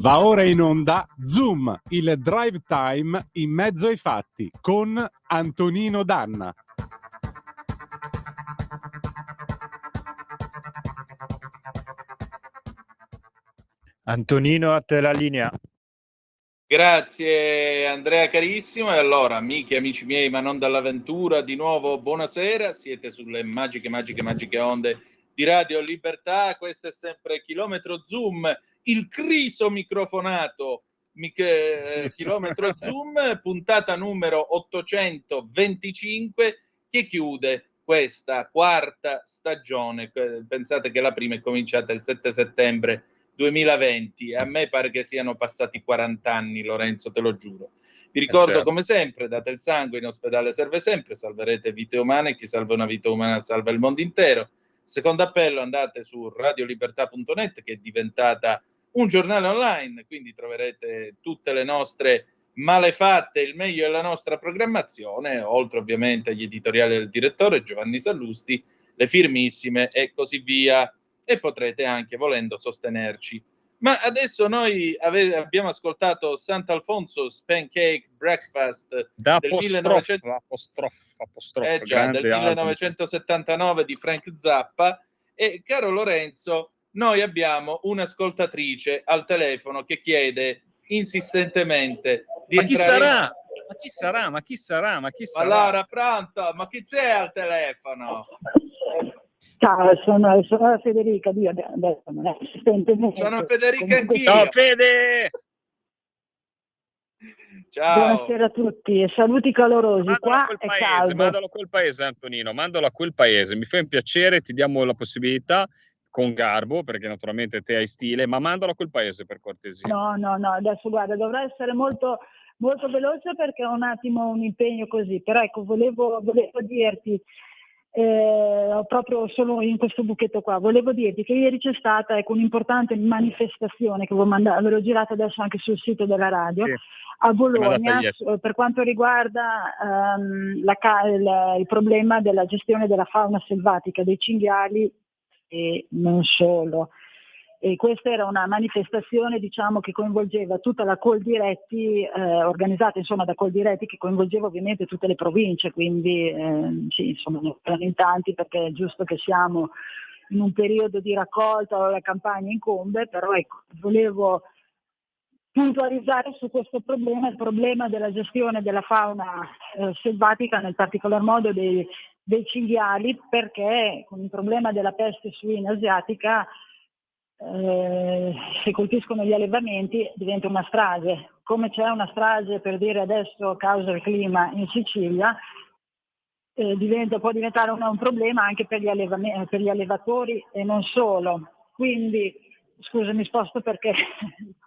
Va ora in onda Zoom, il drive time in mezzo ai fatti con Antonino Danna. Antonino, a te la linea. Grazie Andrea carissimo. E allora, amici miei, ma non dall'avventura, di nuovo buonasera. Siete sulle magiche onde di Radio Libertà. Questo è sempre Chilometro Zoom, il criso microfonato Chilometro Zoom, puntata numero 825, che chiude questa quarta stagione. Pensate che la prima è cominciata il 7 settembre 2020. A me pare che siano passati 40 anni, Lorenzo, te lo giuro. Vi ricordo, certo, come sempre, date il sangue, in ospedale serve sempre, salverete vite umane, chi salva una vita umana salva il mondo intero. Secondo appello, andate su radiolibertà.net, che è diventata un giornale online, quindi troverete tutte le nostre malefatte, il meglio della nostra programmazione, oltre ovviamente agli editoriali del direttore Giovanni Sallusti, le firmissime e così via. E potrete anche, volendo, sostenerci. Ma adesso noi abbiamo ascoltato Sant'Alfonso's Pancake Breakfast da del grande del 1979 di Frank Zappa. E caro Lorenzo, noi abbiamo un'ascoltatrice al telefono che chiede insistentemente di entrare. Ma chi sarà? Allora, pronto? Ma chi c'è al telefono? Ciao, sono Federica, io adesso non è assistente. Sono Federica anch'io. Ciao Fede! Ciao. Buonasera a tutti e saluti calorosi. Qua è caldo. Mandalo a quel paese, Antonino, mandalo a quel paese. Mi fai un piacere, ti diamo la possibilità con garbo, perché naturalmente te hai stile, ma mandalo a quel paese per cortesia. No, adesso guarda, dovrà essere molto veloce perché ho un attimo un impegno così, però ecco, volevo dirti, proprio solo in questo buchetto qua, volevo dirti che ieri c'è stata un'importante manifestazione che ve l'ho girata adesso anche sul sito della radio, sì, a Bologna, per quanto riguarda il problema della gestione della fauna selvatica, dei cinghiali e non solo. E questa era una manifestazione, diciamo, che coinvolgeva tutta la Coldiretti, organizzata insomma da Coldiretti, che coinvolgeva ovviamente tutte le province, quindi sì, insomma ne erano in tanti, perché è giusto che siamo in un periodo di raccolta, la campagna incombe, però ecco, volevo puntualizzare su questo problema, il problema della gestione della fauna selvatica, nel particolar modo dei cinghiali, perché con il problema della peste suina asiatica, se colpiscono gli allevamenti diventa una strage, come c'è una strage, per dire adesso, a causa del clima in Sicilia, può diventare un problema anche per gli allevatori e non solo. Quindi, scusa, mi sposto perché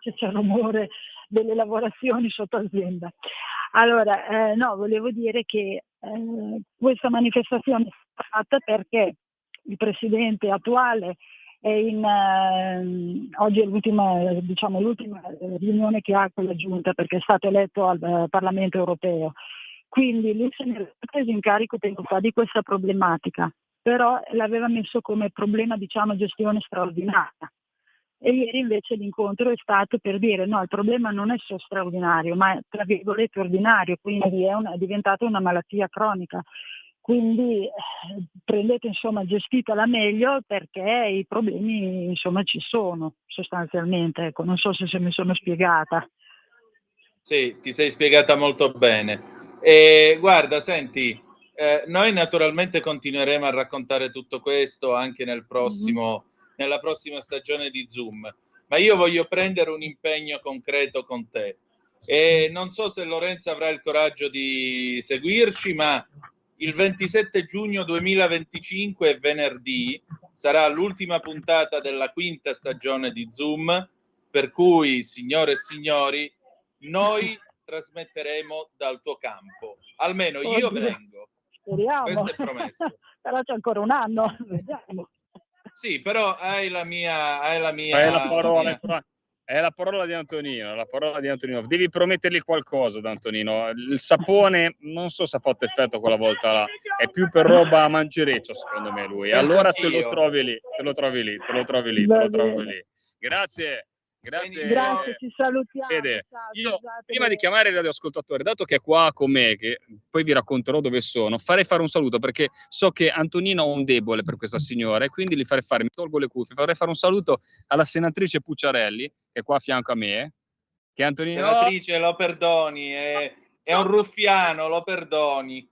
c'è il rumore delle lavorazioni sotto azienda. Allora, volevo dire che questa manifestazione è fatta perché il presidente attuale oggi è l'ultima riunione che ha con la giunta, perché è stato eletto al Parlamento europeo, quindi lui se ne è preso in carico tempo fa di questa problematica, però l'aveva messo come problema, diciamo, gestione straordinaria, e ieri invece l'incontro è stato per dire no, il problema non è solo straordinario, ma è tra virgolette ordinario, quindi è diventata una malattia cronica. Quindi prendete, insomma, gestitela meglio, perché i problemi, insomma, ci sono sostanzialmente. Ecco, non so se mi sono spiegata. Sì, ti sei spiegata molto bene. Guarda, senti, noi naturalmente continueremo a raccontare tutto questo anche nella prossima stagione di Zoom, ma io voglio prendere un impegno concreto con te. E non so se Lorenzo avrà il coraggio di seguirci, ma il 27 giugno 2025 è venerdì, sarà l'ultima puntata della quinta stagione di Zoom, per cui, signore e signori, noi trasmetteremo dal tuo campo. Almeno io vengo. Speriamo. Questo è promesso. Però c'è ancora un anno, vediamo. Sì, però hai la mia È la parola di Antonino, Devi promettergli qualcosa, da Antonino. Il sapone, non so se ha fatto effetto quella volta là. È più per roba a mangereccia, secondo me lui. Allora te lo trovi lì. Grazie. Grazie, ci salutiamo. Fede, Ciao, io prima di chiamare il radioascoltatore, dato che è qua con me, che poi vi racconterò dove sono, farei fare un saluto perché so che Antonino ha un debole per questa signora e quindi mi tolgo le cuffie, farei fare un saluto alla senatrice Pucciarelli, che è qua a fianco a me, che Antonino... Senatrice, lo perdoni, è un ruffiano, lo perdoni.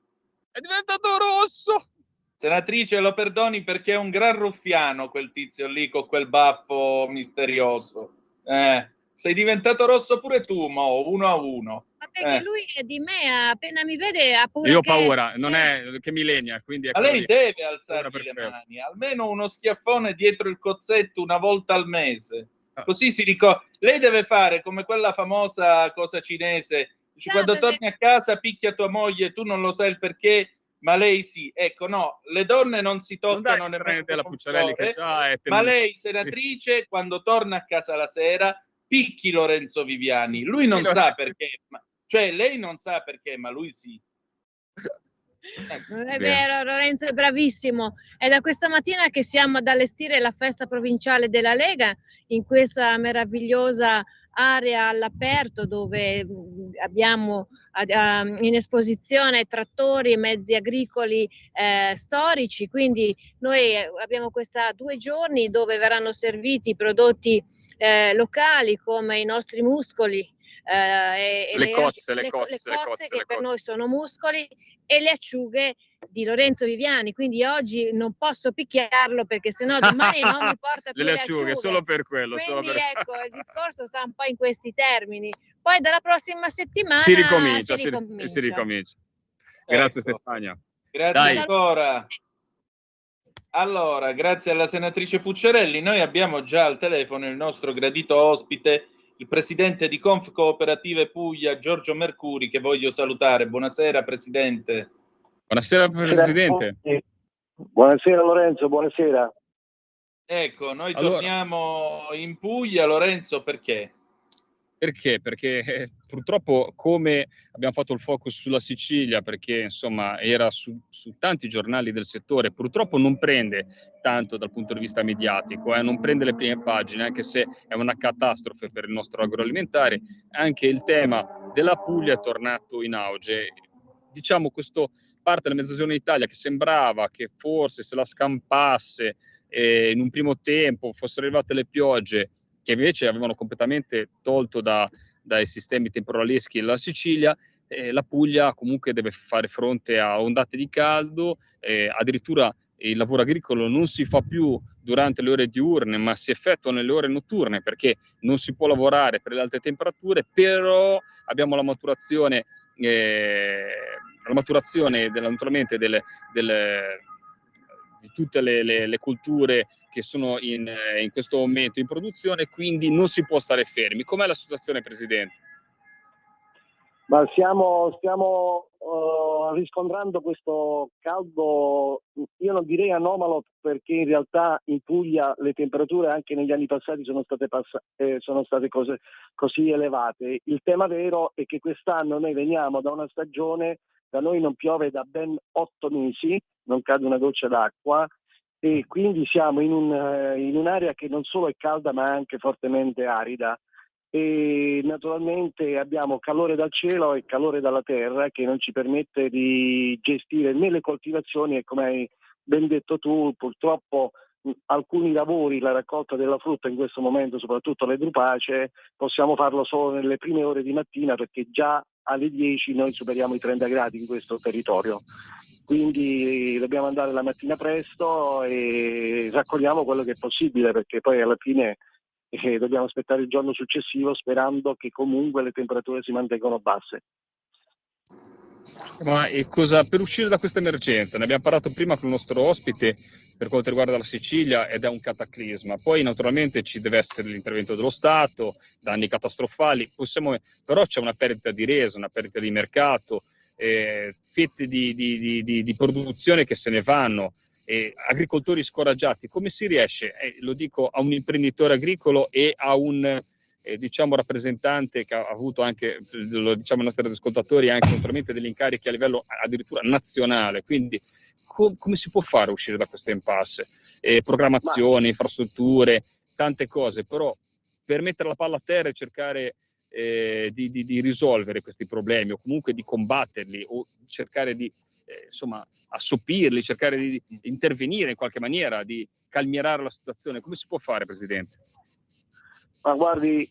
È diventato rosso! Senatrice, lo perdoni perché è un gran ruffiano quel tizio lì con quel baffo misterioso. Sei diventato rosso pure tu, mo, 1-1. Ma perché lui di me appena mi vede ha paura. Io ho paura, non è che mi legna, quindi Ma lei deve alzargli le mani, almeno uno schiaffone dietro il cozzetto una volta al mese. Così si ricorda. Lei deve fare come quella famosa cosa cinese, quando torni a casa picchia tua moglie, tu non lo sai il perché, ma lei sì. Ecco, no, le donne non si toccano nemmeno della Pucciarelli che già è ma lei, senatrice, quando torna a casa la sera picchi Lorenzo Viviani. Lui non sa perché, cioè lei non sa perché, ma lui sì. Non è vero, Lorenzo è bravissimo. È da questa mattina che siamo ad allestire la festa provinciale della Lega in questa meravigliosa area all'aperto dove abbiamo in esposizione trattori e mezzi agricoli storici. Quindi noi abbiamo 2 giorni dove verranno serviti prodotti locali come i nostri muscoli, le cozze che per noi sono muscoli, e le acciughe di Lorenzo Viviani. Quindi oggi non posso picchiarlo perché sennò domani non mi porta più le acciughe. Solo per quello. Quindi ecco, il discorso sta un po' in questi termini. Poi dalla prossima settimana si ricomincia. Grazie, ecco. Stefania. Grazie ancora. Allora, grazie alla senatrice Pucciarelli. Noi abbiamo già al telefono il nostro gradito ospite, il presidente di Conf Cooperative Puglia, Giorgio Mercuri, che voglio salutare. Buonasera, presidente. Buonasera, presidente. Buonasera, Lorenzo, buonasera. Ecco, noi torniamo in Puglia, Lorenzo, perché? Perché purtroppo, come abbiamo fatto il focus sulla Sicilia, perché insomma era su tanti giornali del settore, purtroppo non prende tanto dal punto di vista mediatico, non prende le prime pagine, anche se è una catastrofe per il nostro agroalimentare. Anche il tema della Puglia è tornato in auge. Diciamo, questo parte della mezzogiorno d'Italia che sembrava che forse se la scampasse in un primo tempo, fossero arrivate le piogge, che invece avevano completamente tolto dai sistemi temporaleschi la Sicilia, la Puglia comunque deve fare fronte a ondate di caldo, addirittura il lavoro agricolo non si fa più durante le ore diurne, ma si effettua nelle ore notturne, perché non si può lavorare per le alte temperature, però abbiamo la maturazione naturalmente di tutte le culture che sono in questo momento in produzione, quindi non si può stare fermi. Com'è la situazione, Presidente? Ma stiamo riscontrando questo caldo, io non direi anomalo, perché in realtà in Puglia le temperature anche negli anni passati sono state così elevate. Il tema vero è che quest'anno noi veniamo da una stagione, da noi non piove da ben 8 mesi, non cade una goccia d'acqua, e quindi siamo in un'area che non solo è calda ma anche fortemente arida, e naturalmente abbiamo calore dal cielo e calore dalla terra che non ci permette di gestire né le coltivazioni, e come hai ben detto tu, purtroppo alcuni lavori, la raccolta della frutta in questo momento, soprattutto le drupacee, possiamo farlo solo nelle prime ore di mattina, perché già alle 10 noi superiamo i 30 gradi in questo territorio. Quindi dobbiamo andare la mattina presto e raccogliamo quello che è possibile, perché poi alla fine dobbiamo aspettare il giorno successivo, sperando che comunque le temperature si mantengano basse. Ma per uscire da questa emergenza, ne abbiamo parlato prima con il nostro ospite per quanto riguarda la Sicilia, ed è un cataclisma. Poi naturalmente ci deve essere l'intervento dello Stato, danni catastrofali, però c'è una perdita di reso, una perdita di mercato, fette di produzione che se ne vanno, agricoltori scoraggiati. Come si riesce, lo dico a un imprenditore agricolo e a un rappresentante che ha avuto anche, lo diciamo ai nostri ascoltatori, anche naturalmente degli incarichi a livello addirittura nazionale, quindi come si può fare a uscire da questo impasse? Programmazione, infrastrutture, tante cose, però per mettere la palla a terra e cercare di risolvere questi problemi, o comunque di combatterli, o cercare di insomma assopirli, cercare di intervenire in qualche maniera, di calmierare la situazione? Come si può fare, Presidente? Ma guardi,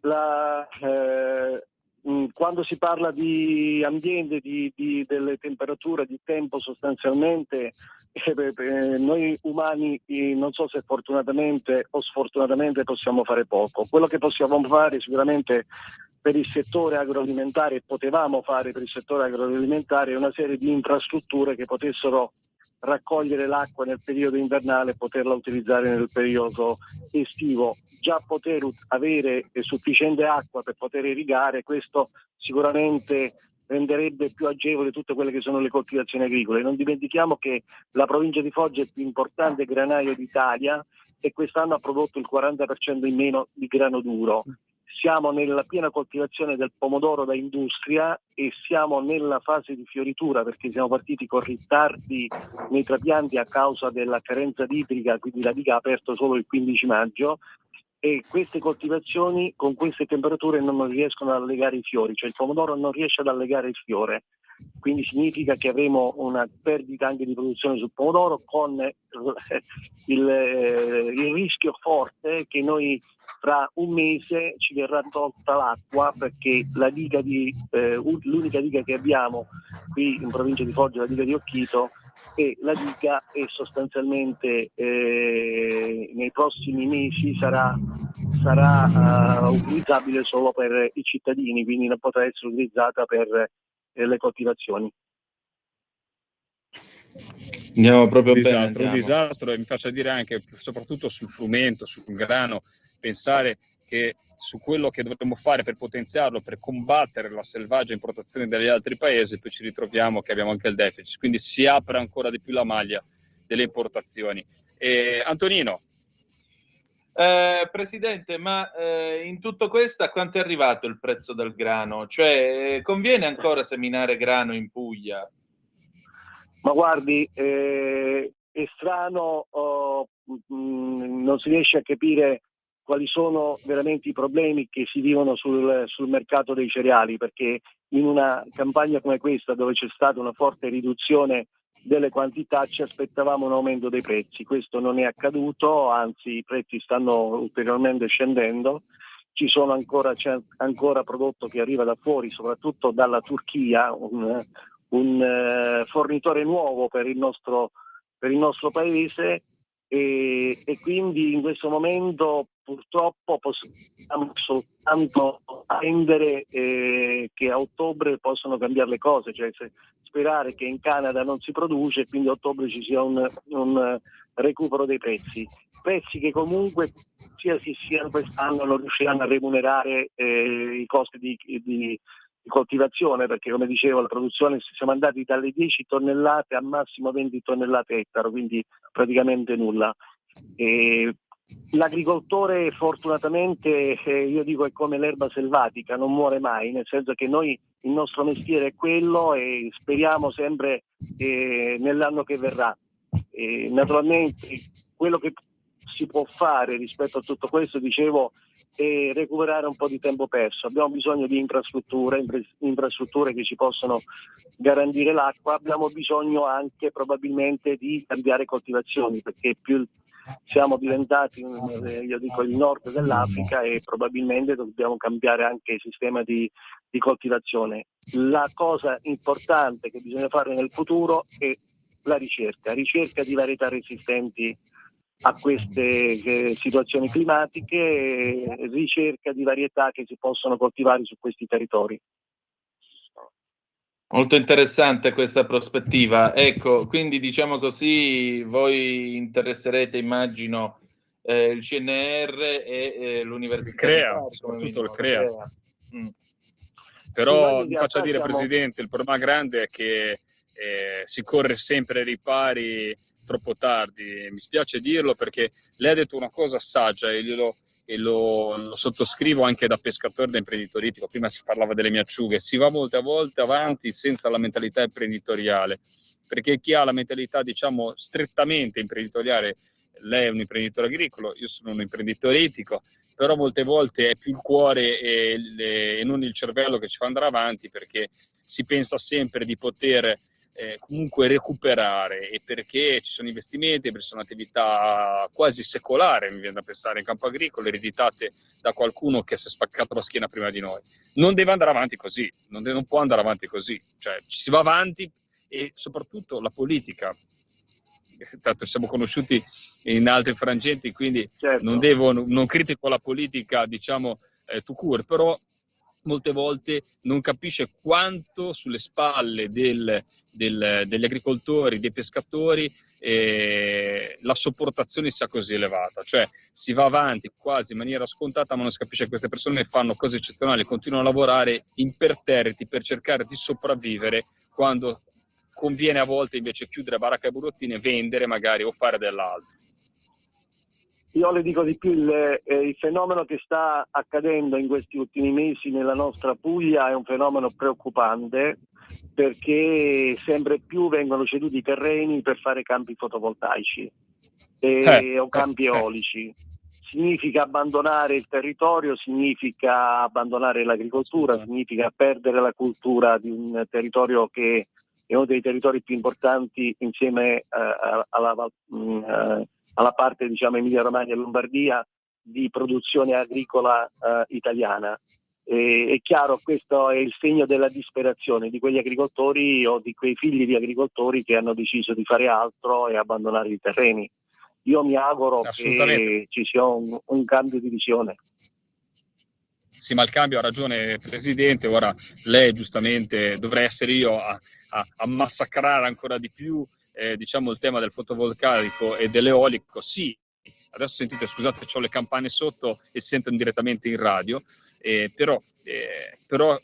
quando si parla di ambiente, delle temperature, di tempo sostanzialmente, noi umani, non so se fortunatamente o sfortunatamente, possiamo fare poco. Quello che possiamo fare sicuramente per il settore agroalimentare, potevamo fare per il settore agroalimentare, è una serie di infrastrutture che potessero raccogliere l'acqua nel periodo invernale e poterla utilizzare nel periodo estivo. Già poter avere sufficiente acqua per poter irrigare, questo sicuramente renderebbe più agevole tutte quelle che sono le coltivazioni agricole. Non dimentichiamo che la provincia di Foggia è il più importante granaio d'Italia e quest'anno ha prodotto il 40% in meno di grano duro. Siamo nella piena coltivazione del pomodoro da industria e siamo nella fase di fioritura, perché siamo partiti con ritardi nei trapianti a causa della carenza idrica, quindi la diga ha aperto solo il 15 maggio e queste coltivazioni con queste temperature non riescono ad allegare i fiori, cioè il pomodoro non riesce ad allegare il fiore. Quindi significa che avremo una perdita anche di produzione sul pomodoro, con il rischio forte che noi fra un mese ci verrà tolta l'acqua, perché la diga l'unica diga che abbiamo qui in provincia di Foggia, la diga di Occhito, e la diga è sostanzialmente nei prossimi mesi sarà utilizzabile solo per i cittadini, quindi non potrà essere utilizzata per le coltivazioni. Andiamo proprio bene. Un disastro, e mi faccia dire anche, soprattutto sul frumento, sul grano, pensare che su quello che dovremmo fare per potenziarlo, per combattere la selvaggia importazione dagli altri paesi, poi ci ritroviamo che abbiamo anche il deficit, quindi si apre ancora di più la maglia delle importazioni. Antonino. Presidente, ma in tutto questo a quanto è arrivato il prezzo del grano? Cioè, conviene ancora seminare grano in Puglia? Ma guardi, è strano, non si riesce a capire quali sono veramente i problemi che si vivono sul mercato dei cereali, perché in una campagna come questa, dove c'è stata una forte riduzione delle quantità, ci aspettavamo un aumento dei prezzi. Questo non è accaduto, anzi i prezzi stanno ulteriormente scendendo. C'è ancora prodotto che arriva da fuori, soprattutto dalla Turchia, un fornitore nuovo per il nostro paese, e quindi in questo momento purtroppo possiamo soltanto attendere che a ottobre possono cambiare le cose, cioè sperare che in Canada non si produce e quindi a ottobre ci sia un recupero dei prezzi che comunque qualsiasi siano quest'anno non riusciranno a remunerare i costi di coltivazione, perché come dicevo la produzione, siamo andati dalle 10 tonnellate a massimo 20 tonnellate ettaro, quindi praticamente nulla. L'agricoltore fortunatamente, io dico, è come l'erba selvatica, non muore mai, nel senso che noi il nostro mestiere è quello e speriamo sempre nell'anno che verrà. Naturalmente quello che si può fare rispetto a tutto questo, dicevo, è recuperare un po' di tempo perso. Abbiamo bisogno di infrastrutture che ci possono garantire l'acqua, abbiamo bisogno anche probabilmente di cambiare coltivazioni, perché più siamo diventati, io dico, il nord dell'Africa, e probabilmente dobbiamo cambiare anche il sistema di coltivazione. La cosa importante che bisogna fare nel futuro è la ricerca di varietà resistenti a queste situazioni climatiche, ricerca di varietà che si possono coltivare su questi territori. Molto interessante questa prospettiva. Ecco, quindi diciamo così, voi interesserete, immagino, il CNR e l'Università di Bari, soprattutto il CREA. Però mi faccia dire, Presidente, il problema grande è che si corre sempre ai ripari troppo tardi. Mi spiace dirlo, perché lei ha detto una cosa saggia e lo sottoscrivo anche da pescatore, da imprenditoristico. Prima si parlava delle mie acciughe. Si va molte volte avanti senza la mentalità imprenditoriale, perché chi ha la mentalità, diciamo, strettamente imprenditoriale, lei è un imprenditore agricolo, agricolo, io sono un imprenditore etico, però molte volte è più il cuore e non il cervello che ci fa andare avanti, perché si pensa sempre di poter comunque recuperare, e perché ci sono investimenti, perché sono attività quasi secolari, mi viene da pensare, in campo agricolo, ereditate da qualcuno che si è spaccato la schiena prima di noi. Non deve andare avanti così, non può andare avanti così, cioè ci si va avanti, e soprattutto la politica, tanto siamo conosciuti in altri frangenti, quindi certo. non critico la politica, diciamo, tout court, però molte volte non capisce quanto sulle spalle degli agricoltori, dei pescatori, la sopportazione sia così elevata, cioè si va avanti quasi in maniera scontata, ma non si capisce che queste persone fanno cose eccezionali, continuano a lavorare imperterriti per cercare di sopravvivere, quando conviene a volte invece chiudere baracca e burottine, vendere magari o fare dell'altro. Io le dico di più, il fenomeno che sta accadendo in questi ultimi mesi nella nostra Puglia è un fenomeno preoccupante, perché sempre più vengono ceduti terreni per fare campi fotovoltaici o campi eolici. Significa abbandonare il territorio, significa abbandonare l'agricoltura, significa perdere la cultura di un territorio che è uno dei territori più importanti insieme alla parte, diciamo, Emilia-Romagna e Lombardia, di produzione agricola italiana. È chiaro, questo è il segno della disperazione di quegli agricoltori o di quei figli di agricoltori che hanno deciso di fare altro e abbandonare i terreni. Io mi auguro che ci sia un cambio di visione. Sì, ma il cambio, ha ragione Presidente, ora lei giustamente, dovrei essere io a massacrare ancora di più diciamo il tema del fotovoltaico e dell'eolico. Sì, adesso sentite, scusate, ho le campane sotto e sentono direttamente in radio, però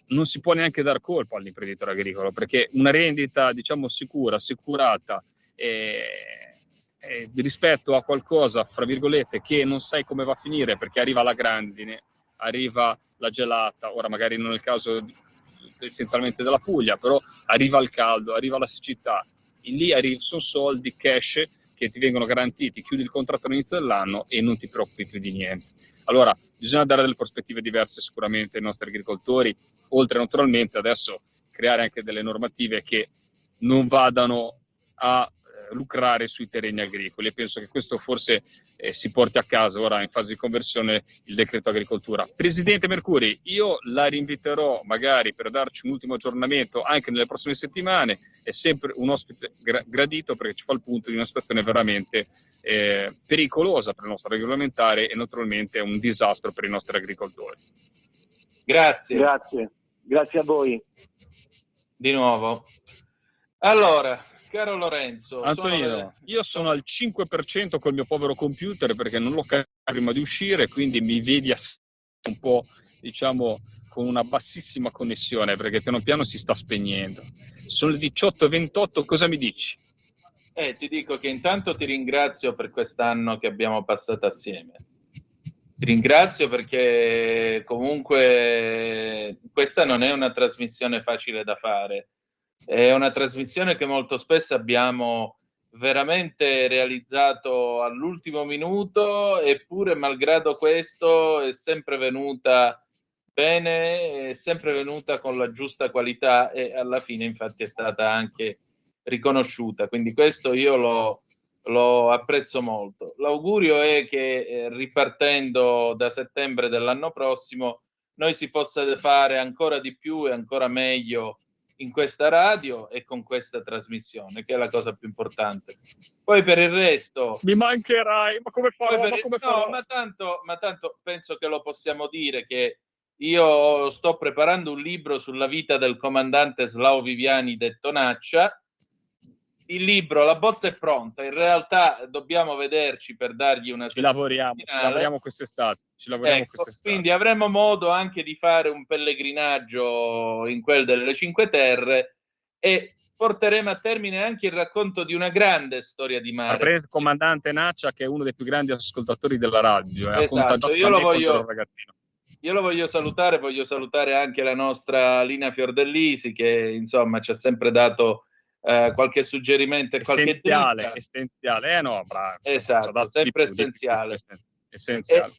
non si può neanche dar colpo all'imprenditore agricolo, perché una rendita, diciamo, assicurata rispetto a qualcosa, fra virgolette, che non sai come va a finire, perché arriva la grandine, arriva la gelata, ora magari non è il caso essenzialmente della Puglia, però arriva il caldo, arriva la siccità, e lì sono soldi, cash, che ti vengono garantiti, chiudi il contratto all'inizio dell'anno e non ti preoccupi più di niente. Allora bisogna dare delle prospettive diverse sicuramente ai nostri agricoltori, oltre naturalmente adesso creare anche delle normative che non vadano a lucrare sui terreni agricoli, e penso che questo forse si porti a casa ora in fase di conversione il decreto agricoltura. Presidente Mercuri, io la rinviterò magari per darci un ultimo aggiornamento anche nelle prossime settimane, è sempre un ospite gradito, perché ci fa il punto di una situazione veramente pericolosa per il nostro agroalimentare e naturalmente è un disastro per i nostri agricoltori. Grazie a voi di nuovo. Allora, caro Lorenzo, Antonino, io sono al 5% col mio povero computer, perché non l'ho caricato prima di uscire, quindi mi vedi un po', diciamo, con una bassissima connessione, perché piano piano si sta spegnendo. Sono le 18:28, cosa mi dici? Ti dico che intanto ti ringrazio per quest'anno che abbiamo passato assieme. Ti ringrazio perché comunque questa non è una trasmissione facile da fare. È una trasmissione che molto spesso abbiamo veramente realizzato all'ultimo minuto, eppure malgrado questo è sempre venuta bene, è sempre venuta con la giusta qualità e alla fine infatti è stata anche riconosciuta. Quindi questo io lo apprezzo molto. L'augurio è che ripartendo da settembre dell'anno prossimo noi si possa fare ancora di più e ancora meglio in questa radio e con questa trasmissione, che è la cosa più importante. Poi per il resto mi mancherai, ma come farò? Ma tanto penso che lo possiamo dire, che io sto preparando un libro sulla vita del comandante Slao Viviani detto Naccia. Il libro, la bozza è pronta, in realtà dobbiamo vederci per dargli una ci lavoriamo quest'estate, quindi avremo modo anche di fare un pellegrinaggio in quel delle Cinque Terre e porteremo a termine anche il racconto di una grande storia di mare. Il comandante Naccia, che è uno dei più grandi ascoltatori della radio, esatto, io lo voglio salutare, voglio salutare anche la nostra Lina Fiordellisi, che insomma ci ha sempre dato qualche suggerimento e qualche dritta. Essenziale, no, bravo. Esatto, sempre essenziale. essenziale.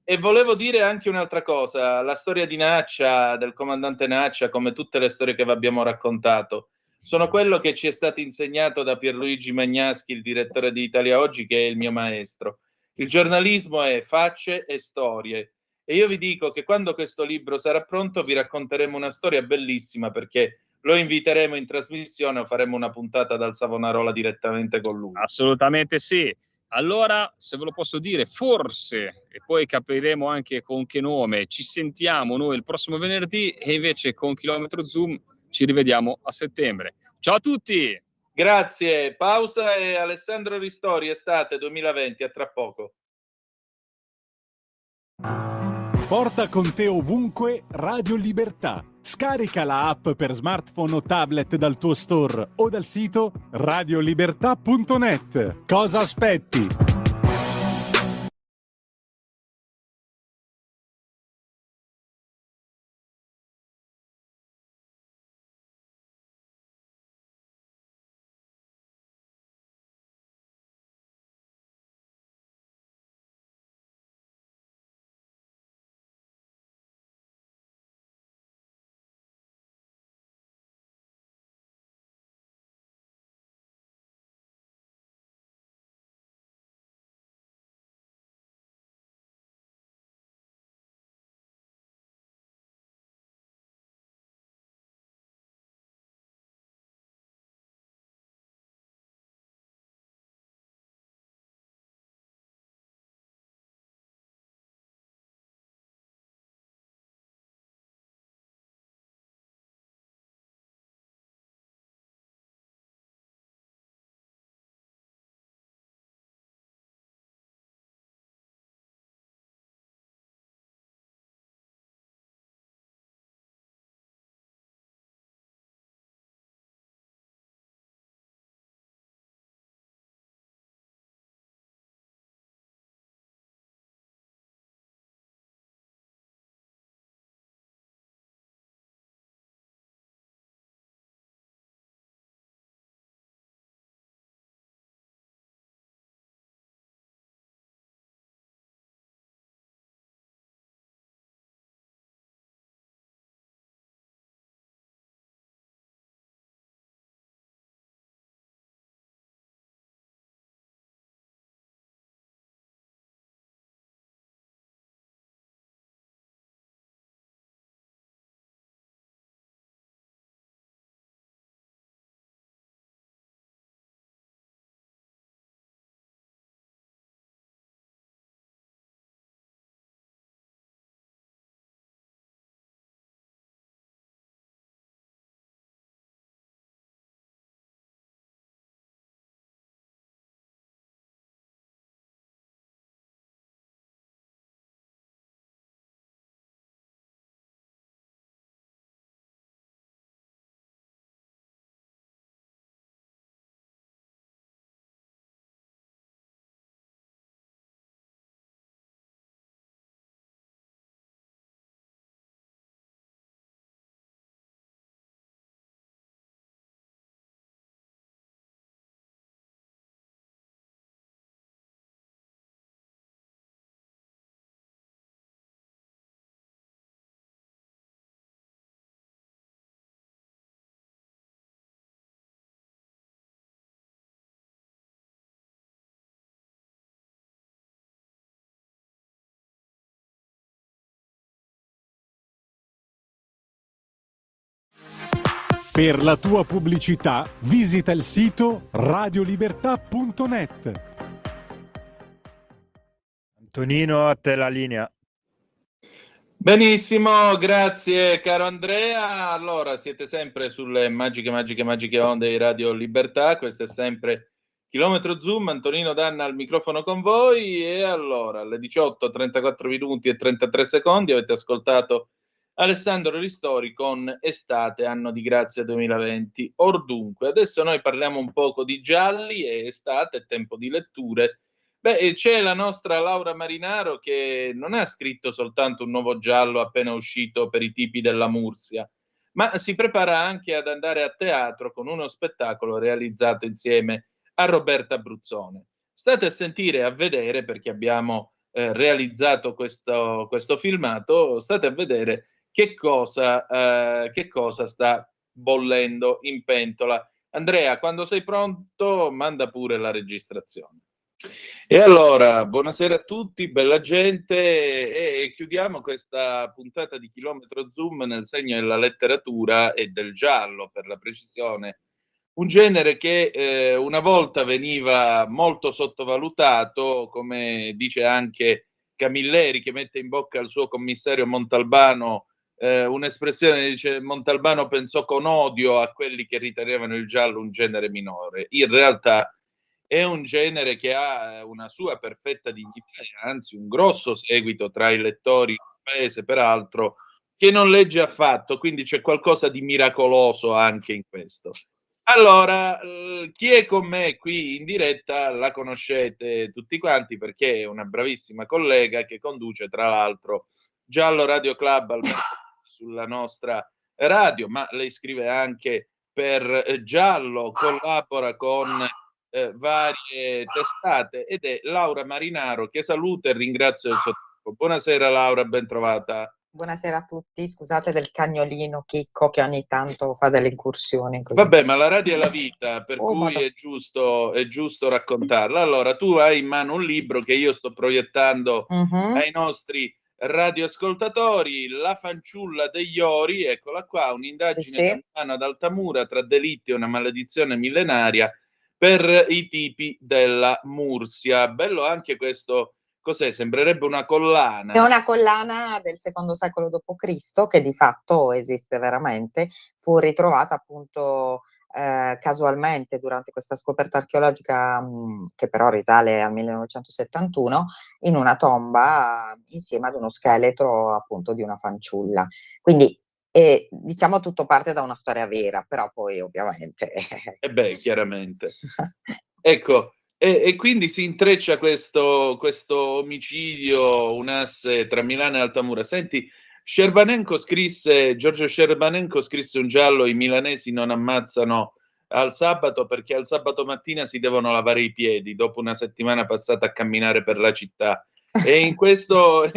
E volevo dire anche un'altra cosa, la storia di Naccia, del comandante Naccia, come tutte le storie che vi abbiamo raccontato, sono quello che ci è stato insegnato da Pierluigi Magnaschi, il direttore di Italia Oggi, che è il mio maestro. Il giornalismo è facce e storie. E io vi dico che quando questo libro sarà pronto vi racconteremo una storia bellissima, perché lo inviteremo in trasmissione o faremo una puntata dal Savonarola direttamente con lui. Assolutamente sì. Allora, se ve lo posso dire, forse, e poi capiremo anche con che nome, ci sentiamo noi il prossimo venerdì e invece con Chilometro Zoom ci rivediamo a settembre. Ciao a tutti! Grazie, pausa e Alessandro Ristori, estate 2020, a tra poco. Porta con te ovunque Radio Libertà. Scarica la app per smartphone o tablet dal tuo store o dal sito radiolibertà.net. Cosa aspetti? Per la tua pubblicità visita il sito radiolibertà.net. Antonino, a te la linea. Benissimo, grazie caro Andrea. Allora, siete sempre sulle magiche onde di Radio Libertà. Questo è sempre Chilometro Zoom. Antonino Danna al microfono con voi. E allora, alle 18, 34 minuti e 33 secondi avete ascoltato Alessandro Ristori con Estate, anno di grazia 2020. Or dunque, adesso noi parliamo un poco di gialli e estate, tempo di letture. Beh, c'è la nostra Laura Marinaro che non ha scritto soltanto un nuovo giallo appena uscito per i tipi della Mursia, ma si prepara anche ad andare a teatro con uno spettacolo realizzato insieme a Roberta Bruzzone. State a sentire e a vedere, perché abbiamo realizzato questo filmato, state a vedere che cosa sta bollendo in pentola. Andrea, quando sei pronto, manda pure la registrazione. E allora, buonasera a tutti, bella gente, e chiudiamo questa puntata di Chilometro Zoom nel segno della letteratura e del giallo, per la precisione. Un genere che una volta veniva molto sottovalutato, come dice anche Camilleri, che mette in bocca al suo commissario Montalbano un'espressione, dice: Montalbano pensò con odio a quelli che ritenevano il giallo un genere minore. In realtà è un genere che ha una sua perfetta dignità e anzi un grosso seguito tra i lettori del paese, peraltro, che non legge affatto, quindi c'è qualcosa di miracoloso anche in questo. Allora, chi è con me qui in diretta la conoscete tutti quanti, perché è una bravissima collega che conduce tra l'altro Giallo Radio Club sulla nostra radio, ma lei scrive anche per Giallo, collabora con varie testate, ed è Laura Marinaro, che saluto e ringrazio del suo tempo. Buonasera Laura, ben trovata. Buonasera a tutti, scusate del cagnolino Chicco che ogni tanto fa delle incursioni così. Vabbè, ma la radio è la vita, per cui è giusto raccontarla. Allora, tu hai in mano un libro che io sto proiettando ai nostri radioascoltatori, La fanciulla degli ori, eccola qua, un'indagine da Milano ad Altamura tra delitti e una maledizione millenaria per i tipi della Mursia. Bello anche questo. Cos'è? Sembrerebbe una collana. È una collana del secondo secolo d.C. che di fatto esiste veramente, fu ritrovata appunto casualmente durante questa scoperta archeologica che però risale al 1971 in una tomba insieme ad uno scheletro appunto di una fanciulla. Quindi diciamo tutto parte da una storia vera, però poi ovviamente... chiaramente. Ecco. E quindi si intreccia questo omicidio, un asse tra Milano e Altamura. Senti, Giorgio Scerbanenko scrisse un giallo: I milanesi non ammazzano al sabato perché al sabato mattina si devono lavare i piedi dopo una settimana passata a camminare per la città. E in questo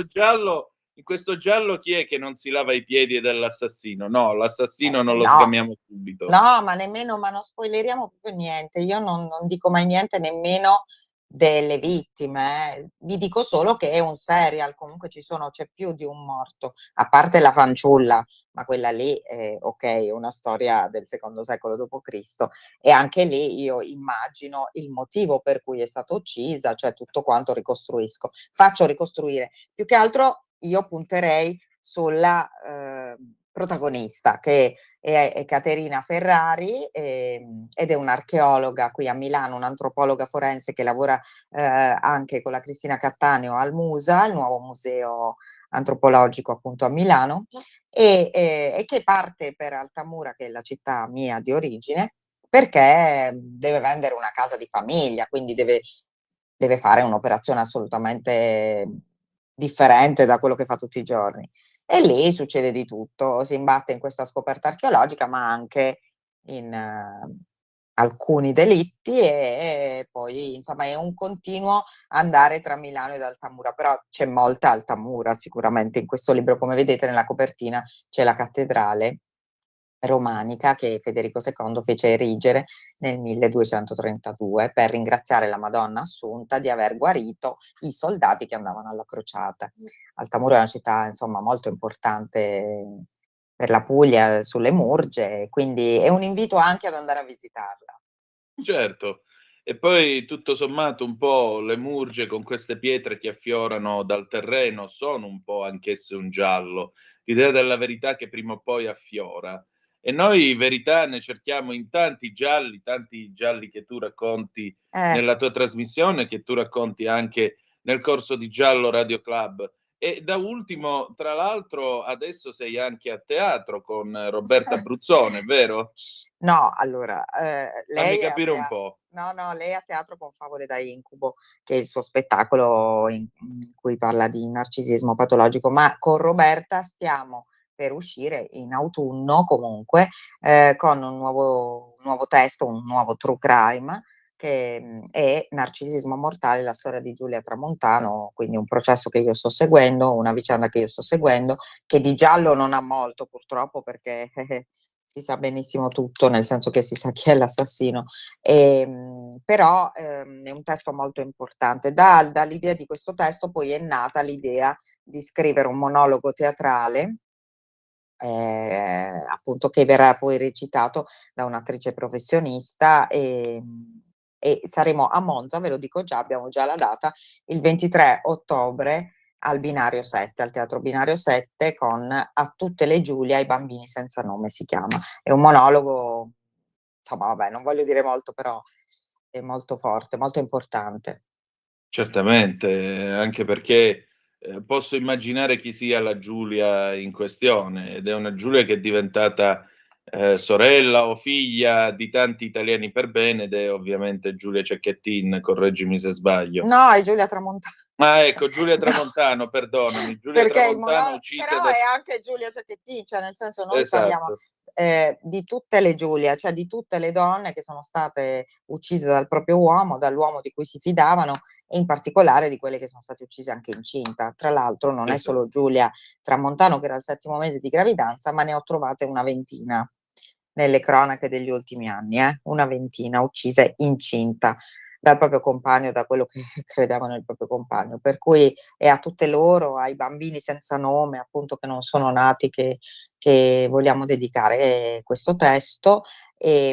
giallo chi è che non si lava i piedi dell'assassino? No, l'assassino non lo sgamiamo subito. No, ma non spoileriamo proprio niente. Io non dico mai niente nemmeno delle vittime. Vi dico solo che è un serial, comunque c'è più di un morto, a parte la fanciulla, ma quella lì è una storia del secondo secolo d.C. e anche lì io immagino il motivo per cui è stata uccisa, cioè tutto quanto faccio ricostruire. Più che altro io punterei sulla protagonista, che è Caterina Ferrari ed è un'archeologa qui a Milano, un'antropologa forense che lavora anche con la Cristina Cattaneo al MUSA, il nuovo museo antropologico appunto a Milano, e che parte per Altamura, che è la città mia di origine, perché deve vendere una casa di famiglia, quindi deve fare un'operazione assolutamente differente da quello che fa tutti i giorni. E lì succede di tutto, si imbatte in questa scoperta archeologica, ma anche in alcuni delitti e poi insomma è un continuo andare tra Milano ed Altamura, però c'è molta Altamura sicuramente in questo libro. Come vedete nella copertina c'è la cattedrale romanica che Federico II fece erigere nel 1232 per ringraziare la Madonna Assunta di aver guarito i soldati che andavano alla crociata. Altamura è una città insomma molto importante per la Puglia, sulle Murge, quindi è un invito anche ad andare a visitarla. Certo, e poi tutto sommato un po' le Murge con queste pietre che affiorano dal terreno sono un po' anch'esse un giallo, l'idea della verità che prima o poi affiora. E noi verità ne cerchiamo in tanti gialli che tu racconti nella tua trasmissione, che tu racconti anche nel corso di Giallo Radio Club. E da ultimo, tra l'altro, adesso sei anche a teatro con Roberta Bruzzone, vero? No, allora, lei fammi capire un po'. No, lei è a teatro con Favole da Incubo, che è il suo spettacolo in cui parla di narcisismo patologico, ma con Roberta stiamo per uscire in autunno comunque con un nuovo testo, un nuovo true crime è Narcisismo mortale, la storia di Giulia Tramontano, quindi un processo che io sto seguendo, una vicenda che io sto seguendo, che di giallo non ha molto purtroppo, perché si sa benissimo tutto, nel senso che si sa chi è l'assassino, però è un testo molto importante. Dall'idea di questo testo poi è nata l'idea di scrivere un monologo teatrale, appunto, che verrà poi recitato da un'attrice professionista, e saremo a Monza, ve lo dico già, abbiamo già la data, il 23 ottobre al Binario 7, al Teatro Binario 7, con A tutte le Giulia, i bambini senza nome si chiama. È un monologo, insomma, vabbè, non voglio dire molto, però è molto forte, molto importante. Certamente, anche perché posso immaginare chi sia la Giulia in questione, ed è una Giulia che è diventata sorella o figlia di tanti italiani per bene, ed è ovviamente Giulia Cecchettin, correggimi se sbaglio. No, è Giulia Tramontano. Ah, ecco, Giulia Tramontano, perdonami, Giulia Perché Tramontano uccisa però da... è anche Giulia Cecchettin, cioè nel senso noi parliamo Esatto. di tutte le Giulia, cioè di tutte le donne che sono state uccise dal proprio uomo, dall'uomo di cui si fidavano, e in particolare di quelle che sono state uccise anche incinta. Tra l'altro non è solo Giulia Tramontano, che era al 7° mese di gravidanza, ma ne ho trovate una ventina nelle cronache degli ultimi anni, una ventina uccise incinta dal proprio compagno, da quello che credevano nel proprio compagno. Per cui è a tutte loro, ai bambini senza nome, appunto, che non sono nati, che vogliamo dedicare questo testo, e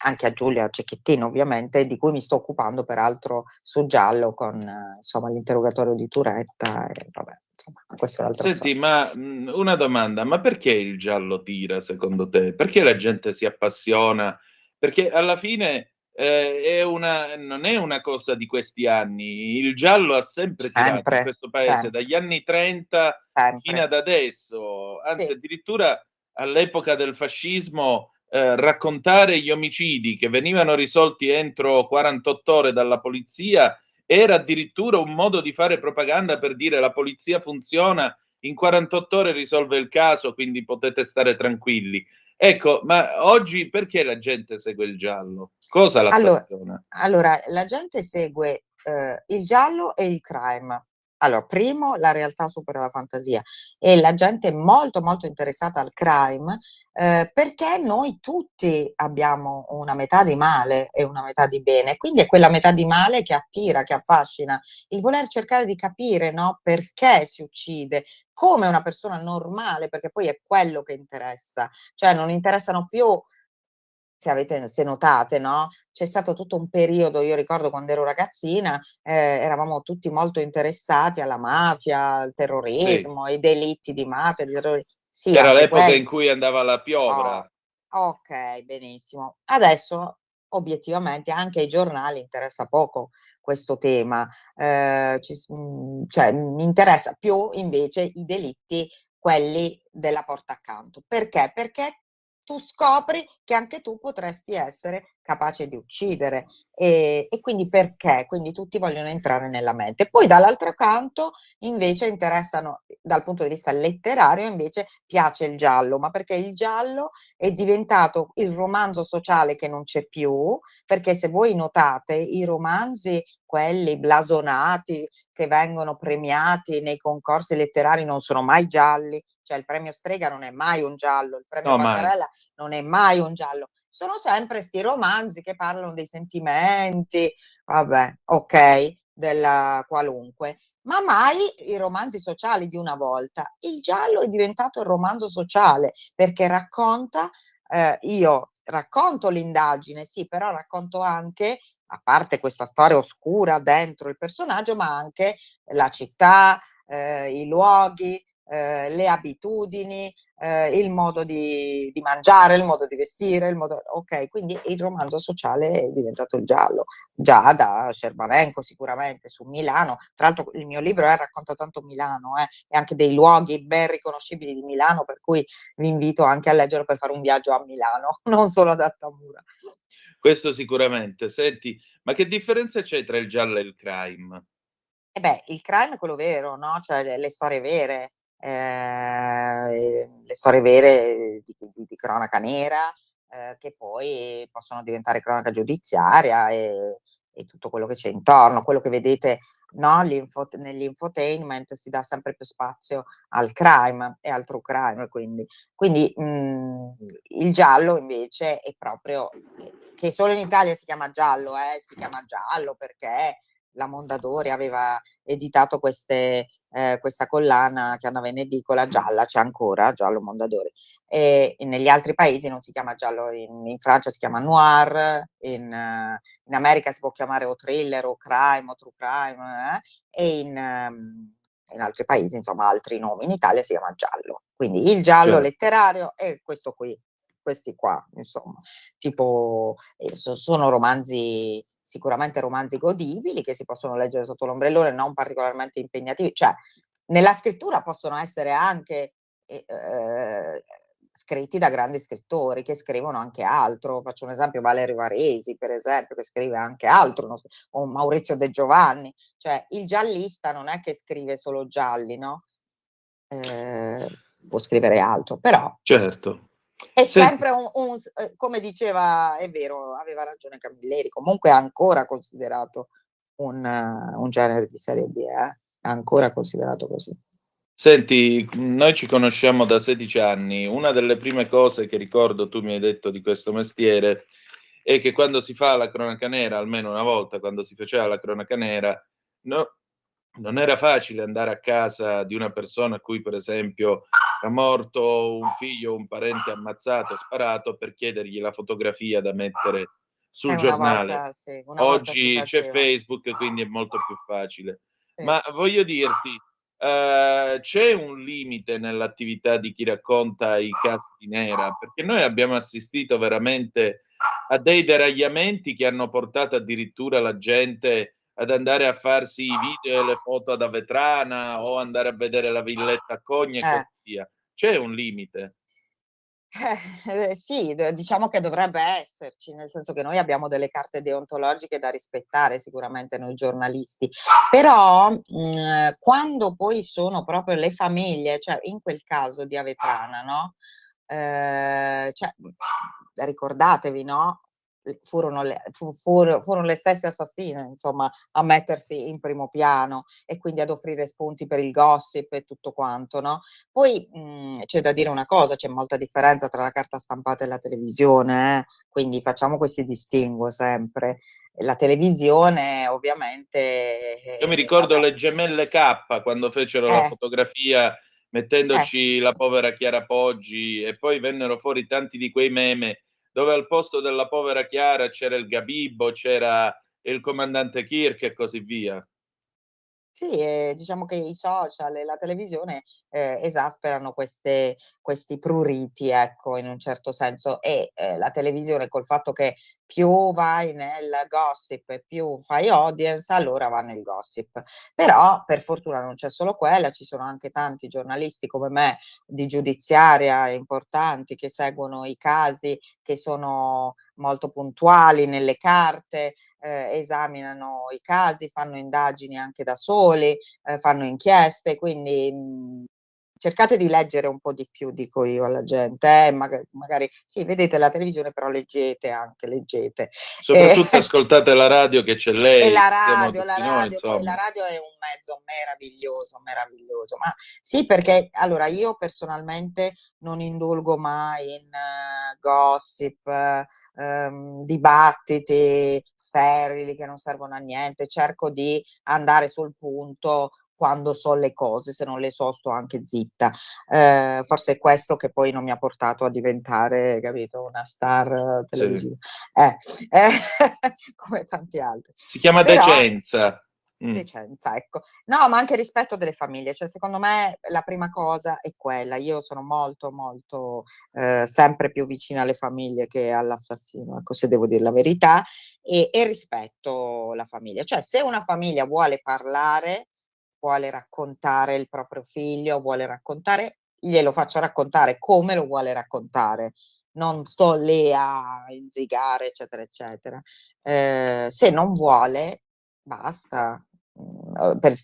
anche a Giulia Cecchettin, ovviamente, di cui mi sto occupando peraltro su Giallo con insomma l'interrogatorio di Turetta, e vabbè, insomma, questo è l'altro. Senti, ma una domanda, ma perché il giallo tira secondo te? Perché la gente si appassiona? Perché alla fine non è una cosa di questi anni. Il giallo ha sempre tirato in questo paese, dagli anni 30 fino ad adesso. Anzi, Sì. addirittura all'epoca del fascismo raccontare gli omicidi che venivano risolti entro 48 ore dalla polizia era addirittura un modo di fare propaganda, per dire la polizia funziona, in 48 ore risolve il caso, quindi potete stare tranquilli. Ecco, ma oggi perché la gente segue il giallo? Cosa l'appassiona? Allora, la gente segue il giallo e il crime. Allora, primo, la realtà supera la fantasia, e la gente è molto molto interessata al crime, perché noi tutti abbiamo una metà di male e una metà di bene, quindi è quella metà di male che attira, che affascina, il voler cercare di capire, no, perché si uccide, come una persona normale, perché poi è quello che interessa, cioè non interessano più, se notate, no, c'è stato tutto un periodo, io ricordo quando ero ragazzina, eravamo tutti molto interessati alla mafia, al terrorismo, ai delitti di mafia, sì, Era anche l'epoca quelli. in cui andava la piovra. Okay, benissimo. Adesso obiettivamente anche ai giornali interessa poco questo tema, cioè interessa più invece i delitti, quelli della porta accanto. Perché? Perché tu scopri che anche tu potresti essere capace di uccidere, e quindi perché? Quindi tutti vogliono entrare nella mente. Poi dall'altro canto invece interessano, dal punto di vista letterario invece piace il giallo, ma perché il giallo è diventato il romanzo sociale che non c'è più, perché se voi notate i romanzi, quelli blasonati, che vengono premiati nei concorsi letterari, non sono mai gialli, cioè il premio Strega non è mai un giallo, il premio No, mai. Bancarella non è mai un giallo, sono sempre sti romanzi che parlano dei sentimenti, vabbè, ok, della qualunque, ma mai i romanzi sociali di una volta. Il giallo è diventato il romanzo sociale perché racconta, io racconto l'indagine, sì, però racconto anche, a parte questa storia oscura dentro il personaggio, ma anche la città, i luoghi, le abitudini, il modo di mangiare, il modo di vestire, ok, quindi il romanzo sociale è diventato il giallo, già da Cervalenko sicuramente, su Milano. Tra l'altro il mio libro racconta tanto Milano, e anche dei luoghi ben riconoscibili di Milano, per cui vi invito anche a leggerlo per fare un viaggio a Milano, non solo ad Altamura. Questo sicuramente. Senti, ma che differenza c'è tra il giallo e il crime? Il crime è quello vero, no? Cioè le storie vere, le storie vere di cronaca nera, che poi possono diventare cronaca giudiziaria e tutto quello che c'è intorno, quello che vedete, no? Negli infotainment si dà sempre più spazio al crime e al true crime, quindi il giallo invece è proprio, che solo in Italia si chiama giallo perché la Mondadori aveva editato questa collana che andava in edicola gialla, c'è ancora, giallo Mondadori. E negli altri paesi non si chiama giallo, in Francia si chiama noir, in America si può chiamare o thriller o crime o true crime, e in altri paesi, insomma, altri nomi. In Italia si chiama giallo. Quindi il giallo letterario è questo qui, questi qua, insomma, tipo sono romanzi, sicuramente romanzi godibili che si possono leggere sotto l'ombrellone, non particolarmente impegnativi, cioè nella scrittura possono essere anche scritti da grandi scrittori che scrivono anche altro. Faccio un esempio: Valerio Varesi, per esempio, che scrive anche altro, o Maurizio De Giovanni. Cioè il giallista non è che scrive solo gialli, no? Può scrivere altro, però certo. è sempre come diceva, è vero, aveva ragione Camilleri, comunque è ancora considerato un genere di serie B, è ancora considerato così. Senti, noi ci conosciamo da 16 anni. Una delle prime cose che ricordo, tu mi hai detto di questo mestiere, è che quando si fa la cronaca nera, almeno una volta quando si faceva la cronaca nera, non era facile andare a casa di una persona a cui, per esempio, era morto un figlio, un parente ammazzato, sparato, per chiedergli la fotografia da mettere sul giornale. Volta, sì, una volta Oggi c'è Facebook, quindi è molto più facile. Sì. Ma voglio dirti, c'è un limite nell'attività di chi racconta i casi di nera, perché noi abbiamo assistito veramente a dei deragliamenti che hanno portato addirittura la gente ad andare a farsi i video e le foto ad Avetrana o andare a vedere la villetta a Cogna e così via. C'è un limite? Sì, diciamo che dovrebbe esserci, nel senso che noi abbiamo delle carte deontologiche da rispettare sicuramente noi giornalisti, però quando poi sono proprio le famiglie, cioè in quel caso di Avetrana, no? Cioè, ricordatevi, no? Furono le stesse assassine, insomma, a mettersi in primo piano e quindi ad offrire spunti per il gossip e tutto quanto, no? Poi c'è da dire una cosa, c'è molta differenza tra la carta stampata e la televisione, quindi facciamo questi distinguo sempre. La televisione ovviamente... Io mi ricordo le gemelle K quando fecero la fotografia mettendoci la povera Chiara Poggi e poi vennero fuori tanti di quei meme dove al posto della povera Chiara c'era il Gabibbo, c'era il comandante Kirk e così via. Sì, diciamo che i social e la televisione esasperano questi pruriti, ecco, in un certo senso, e la televisione col fatto che più vai nel gossip e più fai audience, allora va nel gossip. Però per fortuna non c'è solo quella, ci sono anche tanti giornalisti come me di giudiziaria importanti che seguono i casi, che sono molto puntuali nelle carte, esaminano i casi, fanno indagini anche da soli, fanno inchieste, quindi cercate di leggere un po' di più, dico io alla gente, magari sì, vedete la televisione, però leggete anche, leggete. Soprattutto ascoltate la radio che c'è lei, E la siamo radio, tutti noi, poi la insomma. radio è un mezzo meraviglioso, meraviglioso. Ma sì, perché allora io personalmente non indulgo mai in gossip, dibattiti sterili che non servono a niente, cerco di andare sul punto quando so le cose, se non le so sto anche zitta. Forse è questo che poi non mi ha portato a diventare, capito, una star televisiva. Come tanti altri. Si chiama Però, decenza. decenza, ecco. No, ma anche rispetto delle famiglie, cioè secondo me la prima cosa è quella. Io sono molto, molto sempre più vicina alle famiglie che all'assassino, ecco, se devo dire la verità, e rispetto la famiglia. Cioè se una famiglia vuole parlare, vuole raccontare il proprio figlio, vuole raccontare, glielo faccio raccontare come lo vuole raccontare. Non sto lì a inzigare, eccetera, eccetera. Se non vuole, basta,